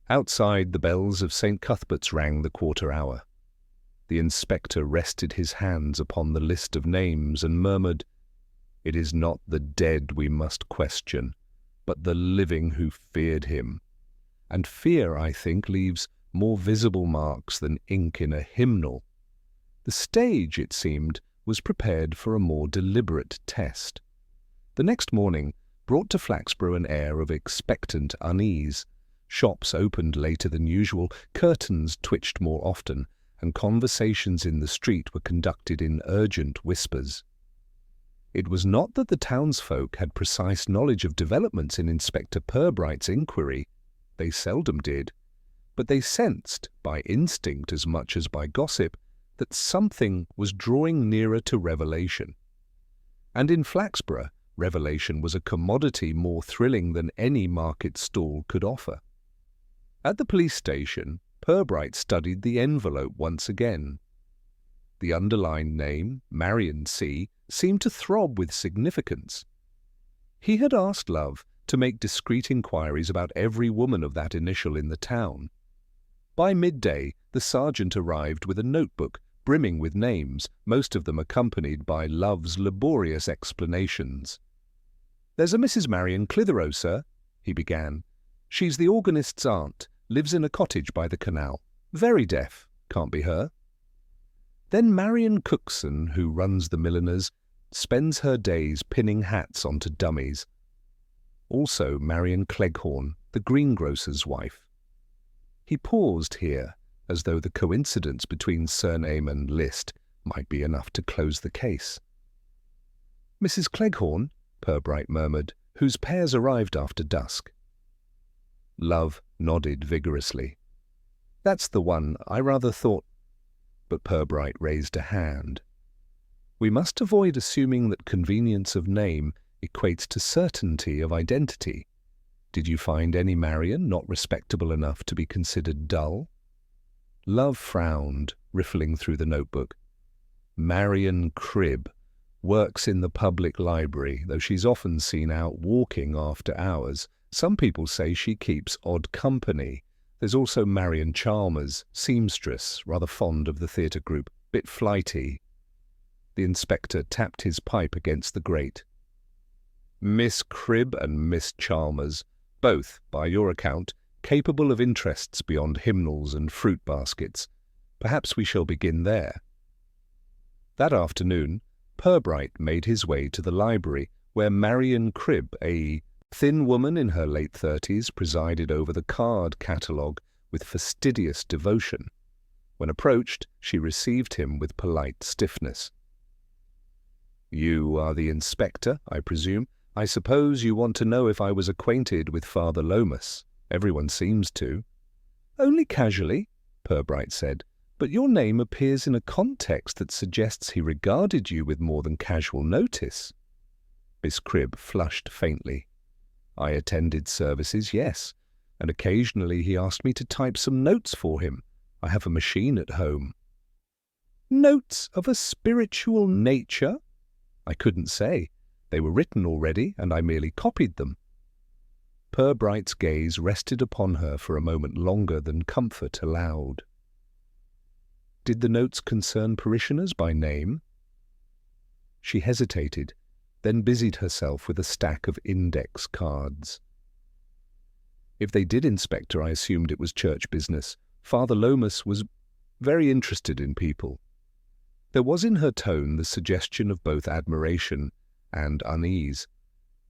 Outside, the bells of St. Cuthbert's rang the quarter hour. The inspector rested his hands upon the list of names and murmured, "It is not the dead we must question, but the living who feared him. And fear, I think, leaves more visible marks than ink in a hymnal." The stage, it seemed, was prepared for a more deliberate test. The next morning brought to Flaxborough an air of expectant unease. Shops opened later than usual, curtains twitched more often, and conversations in the street were conducted in urgent whispers. It was not that the townsfolk had precise knowledge of developments in Inspector Purbright's inquiry. They seldom did, but they sensed, by instinct as much as by gossip, that something was drawing nearer to revelation. And in Flaxborough, revelation was a commodity more thrilling than any market stall could offer. At the police station, Purbright studied the envelope once again. The underlined name, Marion C., seemed to throb with significance. He had asked Love to make discreet inquiries about every woman of that initial in the town. By midday, the sergeant arrived with a notebook brimming with names, most of them accompanied by Love's laborious explanations. "There's a Mrs. Marion Clitheroe, sir," he began. "She's the organist's aunt, lives in a cottage by the canal. Very deaf. Can't be her. Then Marion Cookson, who runs the milliners, spends her days pinning hats onto dummies. Also Marion Cleghorn, the greengrocer's wife." He paused here, as though the coincidence between surname and list might be enough to close the case. "Mrs. Cleghorn," Purbright murmured, "whose pears arrived after dusk." Love nodded vigorously. "That's the one. I rather thought—" But Purbright raised a hand. "We must avoid assuming that convenience of name equates to certainty of identity. Did you find any Marion not respectable enough to be considered dull?" Love frowned, riffling through the notebook. "Marion Cribb, works in the public library, though she's often seen out walking after hours. Some people say she keeps odd company. There's also Marion Chalmers, seamstress, rather fond of the theatre group, bit flighty. The inspector tapped his pipe against the grate. Miss Cribb and Miss Chalmers, both, by your account, capable of interests beyond hymnals and fruit baskets. Perhaps we shall begin there. That afternoon, Purbright made his way to the library, where Marion Cribb, a thin woman in her late 30s, presided over the card catalogue with fastidious devotion. When approached, she received him with polite stiffness. "You are the inspector, I presume. I suppose you want to know if I was acquainted with Father Lomas. Everyone seems to." "Only casually," Purbright said, "but your name appears in a context that suggests he regarded you with more than casual notice." Miss Cribb flushed faintly. "I attended services, yes, and occasionally he asked me to type some notes for him. I have a machine at home." "Notes of a spiritual nature?" "I couldn't say. They were written already, and I merely copied them." Purbright's gaze rested upon her for a moment longer than comfort allowed. "Did the notes concern parishioners by name?" She hesitated, then busied herself with a stack of index cards. "If they did, Inspector, I assumed it was church business. Father Lomas was very interested in people." There was in her tone the suggestion of both admiration and unease.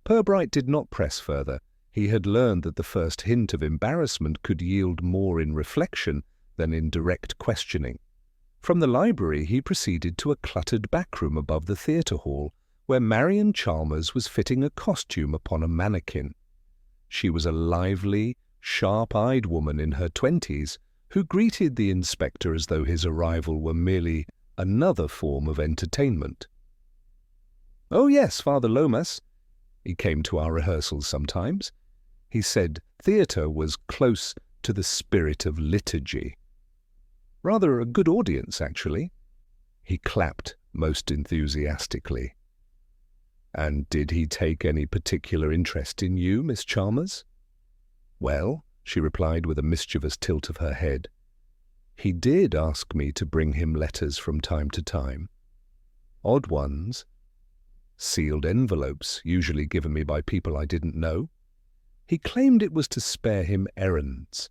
Purbright did not press further. He had learned that the first hint of embarrassment could yield more in reflection than in direct questioning. From the library he proceeded to a cluttered backroom above the theatre hall, where Marion Chalmers was fitting a costume upon a mannequin. She was a lively, sharp-eyed woman in her 20s, who greeted the inspector as though his arrival were merely another form of entertainment. "Oh yes, Father Lomas. He came to our rehearsals sometimes. He said theatre was close to the spirit of liturgy. Rather a good audience, actually." He clapped most enthusiastically. "And did he take any particular interest in you, Miss Chalmers?" "Well," she replied with a mischievous tilt of her head, "he did ask me to bring him letters from time to time. Odd ones. Sealed envelopes, usually given me by people I didn't know. He claimed it was to spare him errands.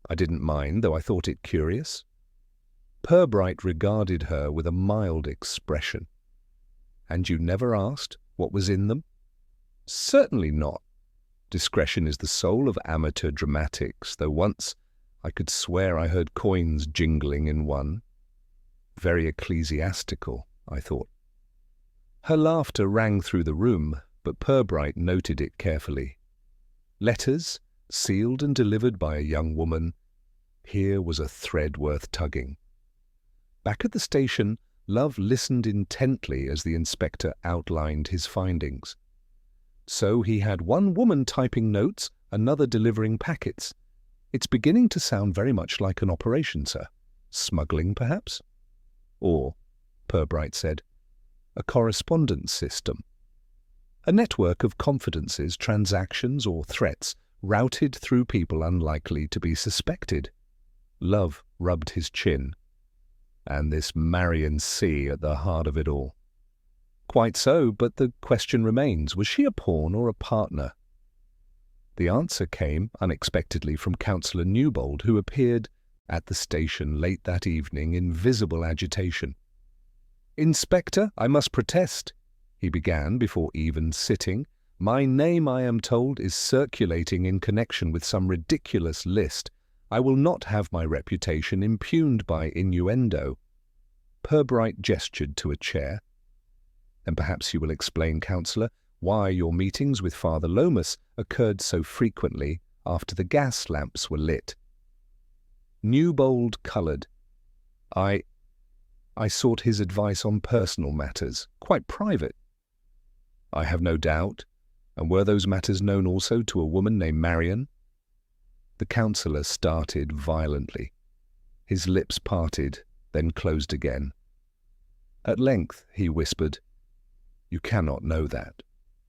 I didn't mind, though I thought it curious." Purbright regarded her with a mild expression. "And you never asked what was in them?" "Certainly not. Discretion is the soul of amateur dramatics, though once I could swear I heard coins jingling in one. Very ecclesiastical, I thought." Her laughter rang through the room, but Purbright noted it carefully. Letters, sealed and delivered by a young woman. Here was a thread worth tugging. Back at the station, Love listened intently as the inspector outlined his findings. So he had one woman typing notes, another delivering packets. "It's beginning to sound very much like an operation, sir. Smuggling, perhaps?" "Or," Purbright said, "a correspondence system. A network of confidences, transactions, or threats routed through people unlikely to be suspected." Love rubbed his chin. "And this Marion C. at the heart of it all." "Quite so, but the question remains, was she a pawn or a partner?" The answer came unexpectedly from Councillor Newbold, who appeared at the station late that evening in visible agitation. "Inspector, I must protest," he began before even sitting. "My name, I am told, is circulating in connection with some ridiculous list. I will not have my reputation impugned by innuendo." Purbright gestured to a chair. "And perhaps you will explain, Councillor, why your meetings with Father Lomas occurred so frequently after the gas lamps were lit." Newbold coloured. I sought his advice on personal matters, quite private." "I have no doubt. And were those matters known also to a woman named Marion?" The councillor started violently. His lips parted, then closed again. At length he whispered, You cannot know that.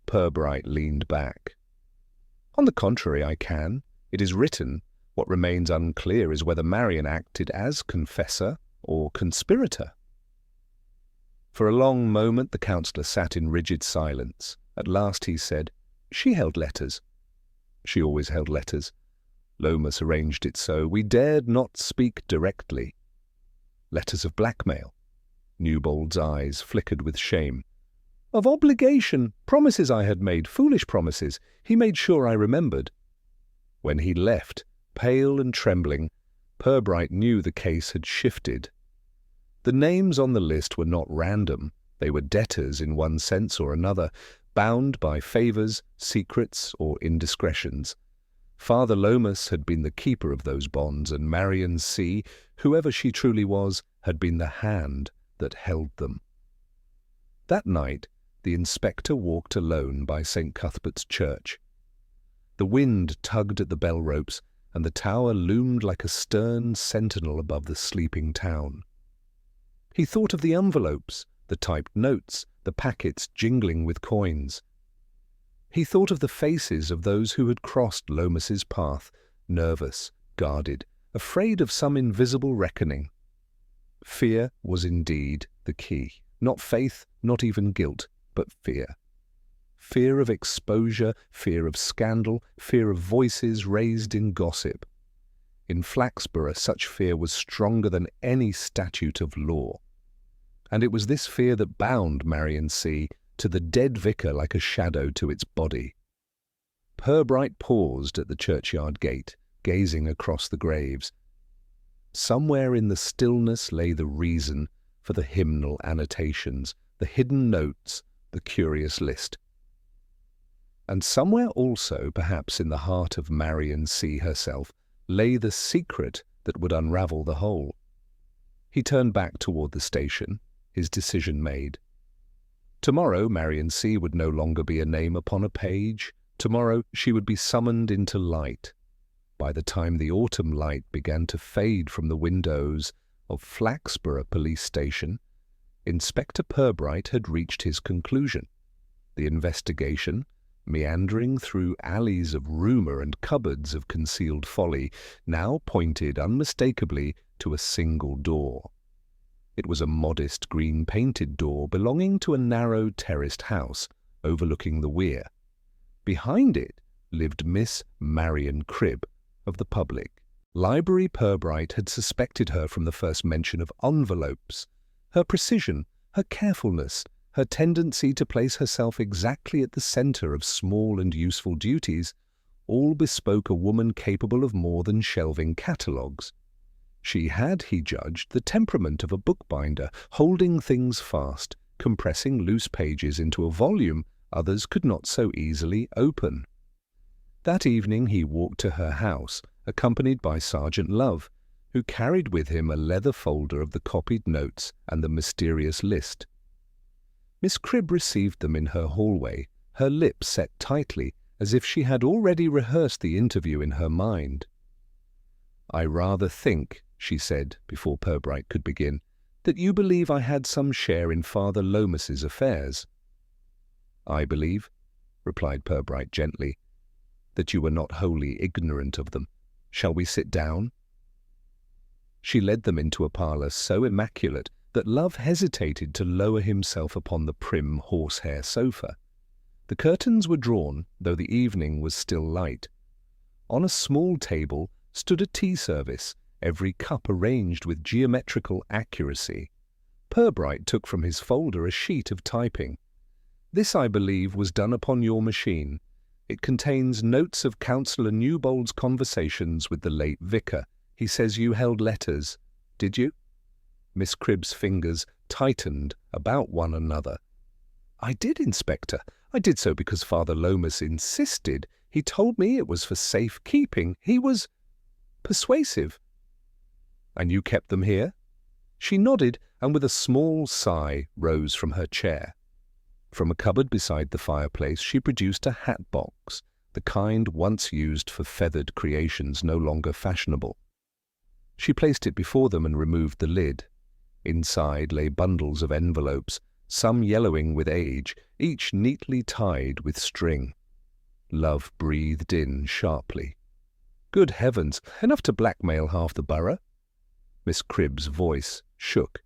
Purbright leaned back. On the contrary, I can. It is written. What remains unclear is whether Marian acted as confessor or conspirator. For a long moment the counsellor sat in rigid silence. At last he said, "She held letters." "She always held letters. Lomas arranged it so. We dared not speak directly." "Letters of blackmail." Newbold's eyes flickered with shame. "Of obligation, promises I had made, foolish promises. He made sure I remembered." When he left, pale and trembling, Purbright knew the case had shifted. The names on the list were not random. They were debtors in one sense or another, bound by favours, secrets, or indiscretions. Father Lomas had been the keeper of those bonds, and Marian C., whoever she truly was, had been the hand that held them. That night, the inspector walked alone by St. Cuthbert's Church. The wind tugged at the bell ropes, and the tower loomed like a stern sentinel above the sleeping town. He thought of the envelopes, the typed notes, the packets jingling with coins. He thought of the faces of those who had crossed Lomas's path, nervous, guarded, afraid of some invisible reckoning. Fear was indeed the key. Not faith, not even guilt, but fear. Fear of exposure, fear of scandal, fear of voices raised in gossip. In Flaxborough such fear was stronger than any statute of law. And it was this fear that bound Marian C. to the dead vicar like a shadow to its body. Purbright paused at the churchyard gate, gazing across the graves. Somewhere in the stillness lay the reason for the hymnal annotations, the hidden notes, the curious list. And somewhere also, perhaps in the heart of Marian C. herself, lay the secret that would unravel the whole. He turned back toward the station, his decision made. Tomorrow Marian C. would no longer be a name upon a page. Tomorrow she would be summoned into light. By the time the autumn light began to fade from the windows of Flaxborough Police Station, Inspector Purbright had reached his conclusion. The investigation, meandering through alleys of rumour and cupboards of concealed folly, now pointed unmistakably to a single door. It was a modest green-painted door belonging to a narrow terraced house overlooking the weir. Behind it lived Miss Marian Cribb, of the public. Library Purbright had suspected her from the first mention of envelopes. Her precision, her carefulness, her tendency to place herself exactly at the centre of small and useful duties, all bespoke a woman capable of more than shelving catalogues. She had, he judged, the temperament of a bookbinder, holding things fast, compressing loose pages into a volume others could not so easily open. That evening he walked to her house, accompanied by Sergeant Love, who carried with him a leather folder of the copied notes and the mysterious list. Miss Cribb received them in her hallway, her lips set tightly, as if she had already rehearsed the interview in her mind. "I rather think," she said, before Purbright could begin, "that you believe I had some share in Father Lomas's affairs." "I believe," replied Purbright gently, "that you were not wholly ignorant of them. Shall we sit down?" She led them into a parlour so immaculate that Love hesitated to lower himself upon the prim horsehair sofa. The curtains were drawn, though the evening was still light. On a small table stood a tea service, every cup arranged with geometrical accuracy. Purbright took from his folder a sheet of typing. "This, I believe, was done upon your machine. It contains notes of Councillor Newbold's conversations with the late vicar. He says you held letters. Did you?" Miss Cribb's fingers tightened about one another. "I did, Inspector. I did so because Father Lomas insisted. He told me it was for safe keeping. He was persuasive." "And you kept them here?" She nodded, and with a small sigh rose from her chair. From a cupboard beside the fireplace she produced a hat box, the kind once used for feathered creations no longer fashionable. She placed it before them and removed the lid. Inside lay bundles of envelopes, some yellowing with age, each neatly tied with string. Love breathed in sharply. Good heavens, enough to blackmail half the borough? Miss Cribb's voice shook.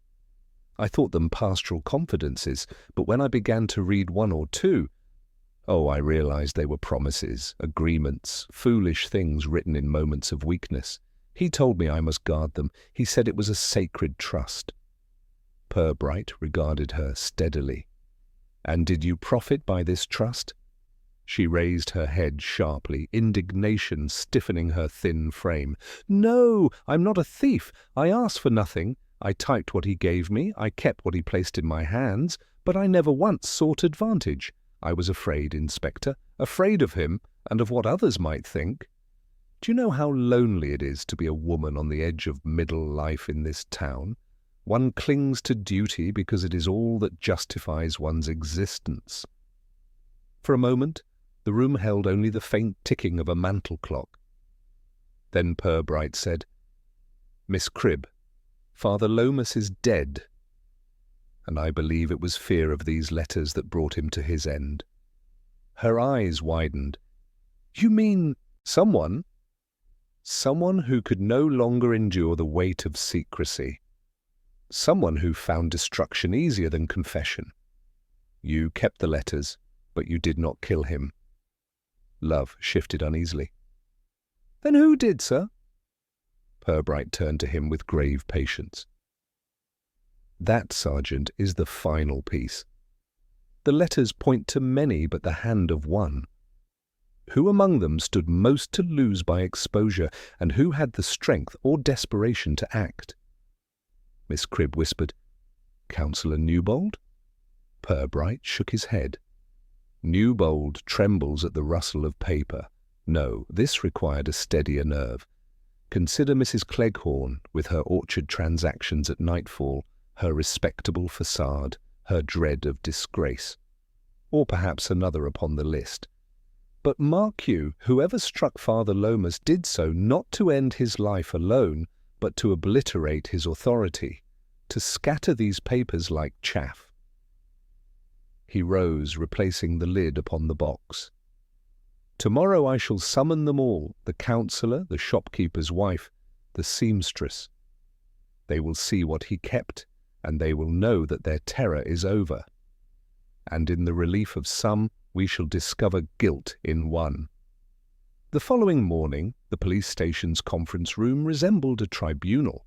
I thought them pastoral confidences, but when I began to read one or two, I realized they were promises, agreements, foolish things written in moments of weakness. He told me I must guard them. He said it was a sacred trust. Purbright regarded her steadily. And did you profit by this trust? She raised her head sharply, indignation stiffening her thin frame. No, I'm not a thief. I asked for nothing. I typed what he gave me. I kept what he placed in my hands, but I never once sought advantage. I was afraid, Inspector, afraid of him and of what others might think. Do you know how lonely it is to be a woman on the edge of middle life in this town? One clings to duty because it is all that justifies one's existence. For a moment, the room held only the faint ticking of a mantel clock. Then Purbright said, Miss Cribb, Father Lomas is dead. And I believe it was fear of these letters that brought him to his end. Her eyes widened. You mean someone? Someone who could no longer endure the weight of secrecy. Someone who found destruction easier than confession. You kept the letters, but you did not kill him. Love shifted uneasily. Then who did, sir? Purbright turned to him with grave patience. That, Sergeant, is the final piece. The letters point to many but the hand of one. Who among them stood most to lose by exposure, and who had the strength or desperation to act? Miss Cribb whispered, Councillor Newbold? Purbright shook his head. Newbold trembles at the rustle of paper. No, this required a steadier nerve. Consider Mrs. Cleghorn, with her orchard transactions at nightfall, her respectable facade, her dread of disgrace. Or perhaps another upon the list. But mark you, whoever struck Father Lomas did so not to end his life alone, but to obliterate his authority, to scatter these papers like chaff. He rose, replacing the lid upon the box. Tomorrow I shall summon them all, the councillor, the shopkeeper's wife, the seamstress. They will see what he kept, and they will know that their terror is over. And in the relief of some, we shall discover guilt in one. The following morning, the police station's conference room resembled a tribunal.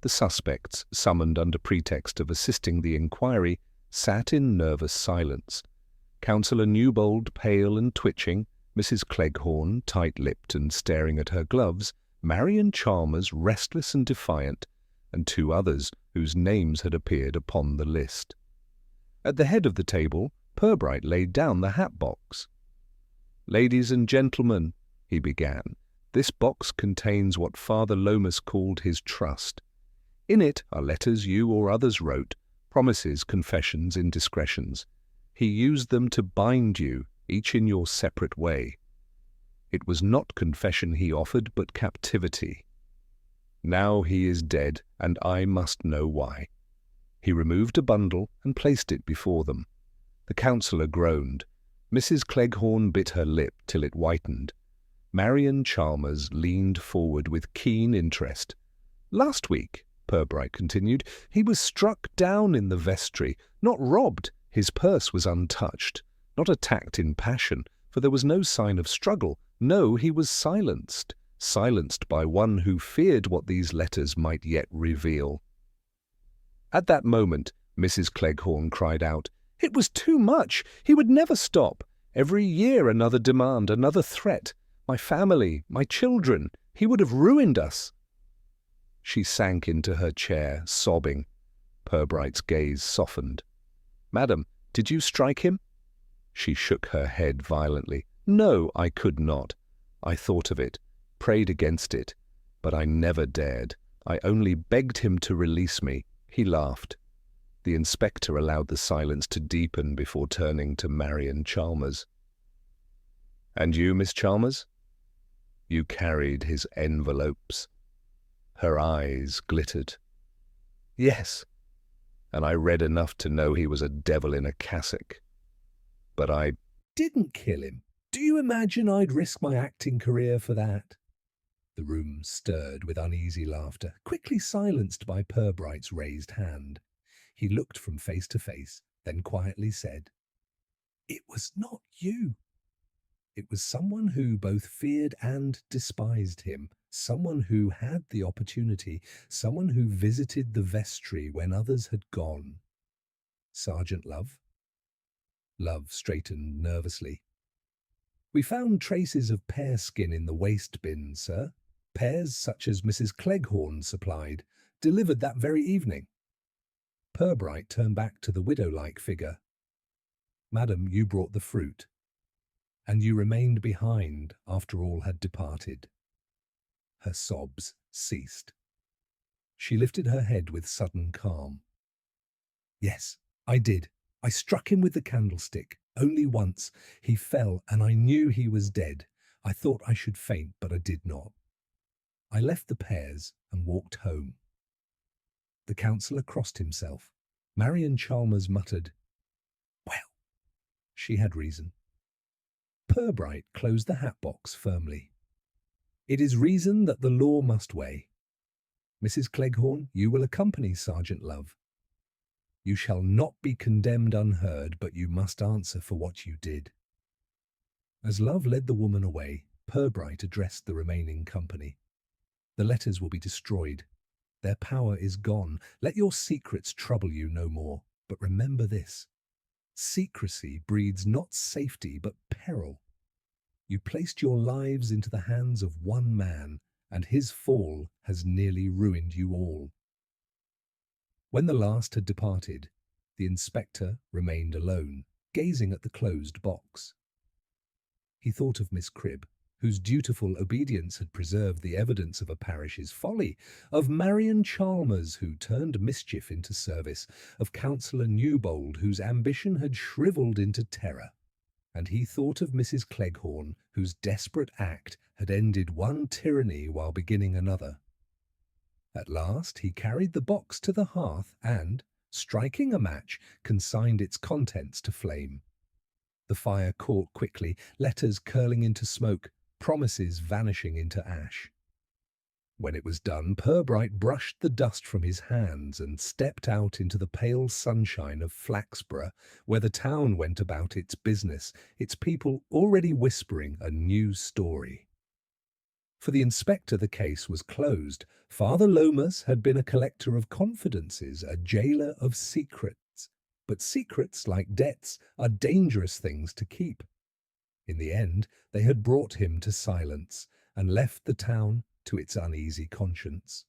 The suspects, summoned under pretext of assisting the inquiry, sat in nervous silence. Councillor Newbold, pale and twitching, Mrs. Cleghorn, tight-lipped and staring at her gloves, Marion Chalmers, restless and defiant, and two others whose names had appeared upon the list. At the head of the table, Purbright laid down the hat box. Ladies and gentlemen, he began, this box contains what Father Lomas called his trust. In it are letters you or others wrote, promises, confessions, indiscretions. He used them to bind you, each in your separate way. It was not confession he offered, but captivity. Now he is dead, and I must know why. He removed a bundle and placed it before them. The councillor groaned. Mrs. Cleghorn bit her lip till it whitened. Marion Chalmers leaned forward with keen interest. Last week, Purbright continued, he was struck down in the vestry, not robbed. His purse was untouched, not attacked in passion, for there was no sign of struggle. No, he was silenced by one who feared what these letters might yet reveal. At that moment, Mrs. Cleghorn cried out, It was too much! He would never stop! Every year another demand, another threat. My family, my children, he would have ruined us. She sank into her chair, sobbing. Purbright's gaze softened. Madam, did you strike him? She shook her head violently. No, I could not. I thought of it, prayed against it, but I never dared. I only begged him to release me. He laughed. The inspector allowed the silence to deepen before turning to Marion Chalmers. And you, Miss Chalmers? You carried his envelopes. Her eyes glittered. Yes. and I read enough to know he was a devil in a cassock. But I didn't kill him. Do you imagine I'd risk my acting career for that? The room stirred with uneasy laughter, quickly silenced by Purbright's raised hand. He looked from face to face, then quietly said, "It was not you. It was someone who both feared and despised him, someone who had the opportunity, someone who visited the vestry when others had gone." Sergeant Love? Love straightened nervously. "We found traces of pear skin in the waste bin, sir. Pears such as Mrs. Cleghorn supplied, delivered that very evening." Purbright turned back to the widow-like figure. "Madam, you brought the fruit, and you remained behind after all had departed." Her sobs ceased. She lifted her head with sudden calm. "Yes, I did. I struck him with the candlestick. Only once. He fell, and I knew he was dead. I thought I should faint, but I did not. I left the pears and walked home." The counsellor crossed himself. Marion Chalmers muttered, "Well, she had reason." Purbright closed the hat-box firmly. "It is reason that the law must weigh. Mrs. Cleghorn, you will accompany Sergeant Love. You shall not be condemned unheard, but you must answer for what you did." As Love led the woman away, Purbright addressed the remaining company. "The letters will be destroyed. Their power is gone. Let your secrets trouble you no more. But remember this: secrecy breeds not safety, but peril. You placed your lives into the hands of one man, and his fall has nearly ruined you all." When the last had departed, the inspector remained alone, gazing at the closed box. He thought of Miss Cribb, whose dutiful obedience had preserved the evidence of a parish's folly, of Marion Chalmers, who turned mischief into service, of Councillor Newbold, whose ambition had shrivelled into terror. And he thought of Mrs. Cleghorn, whose desperate act had ended one tyranny while beginning another. At last he carried the box to the hearth and, striking a match, consigned its contents to flame. The fire caught quickly, letters curling into smoke, promises vanishing into ash. When it was done, Purbright brushed the dust from his hands and stepped out into the pale sunshine of Flaxborough, where the town went about its business, its people already whispering a new story. For the inspector, the case was closed. Father Lomas had been a collector of confidences, a jailer of secrets. But secrets, like debts, are dangerous things to keep. In the end, they had brought him to silence and left the town to its uneasy conscience.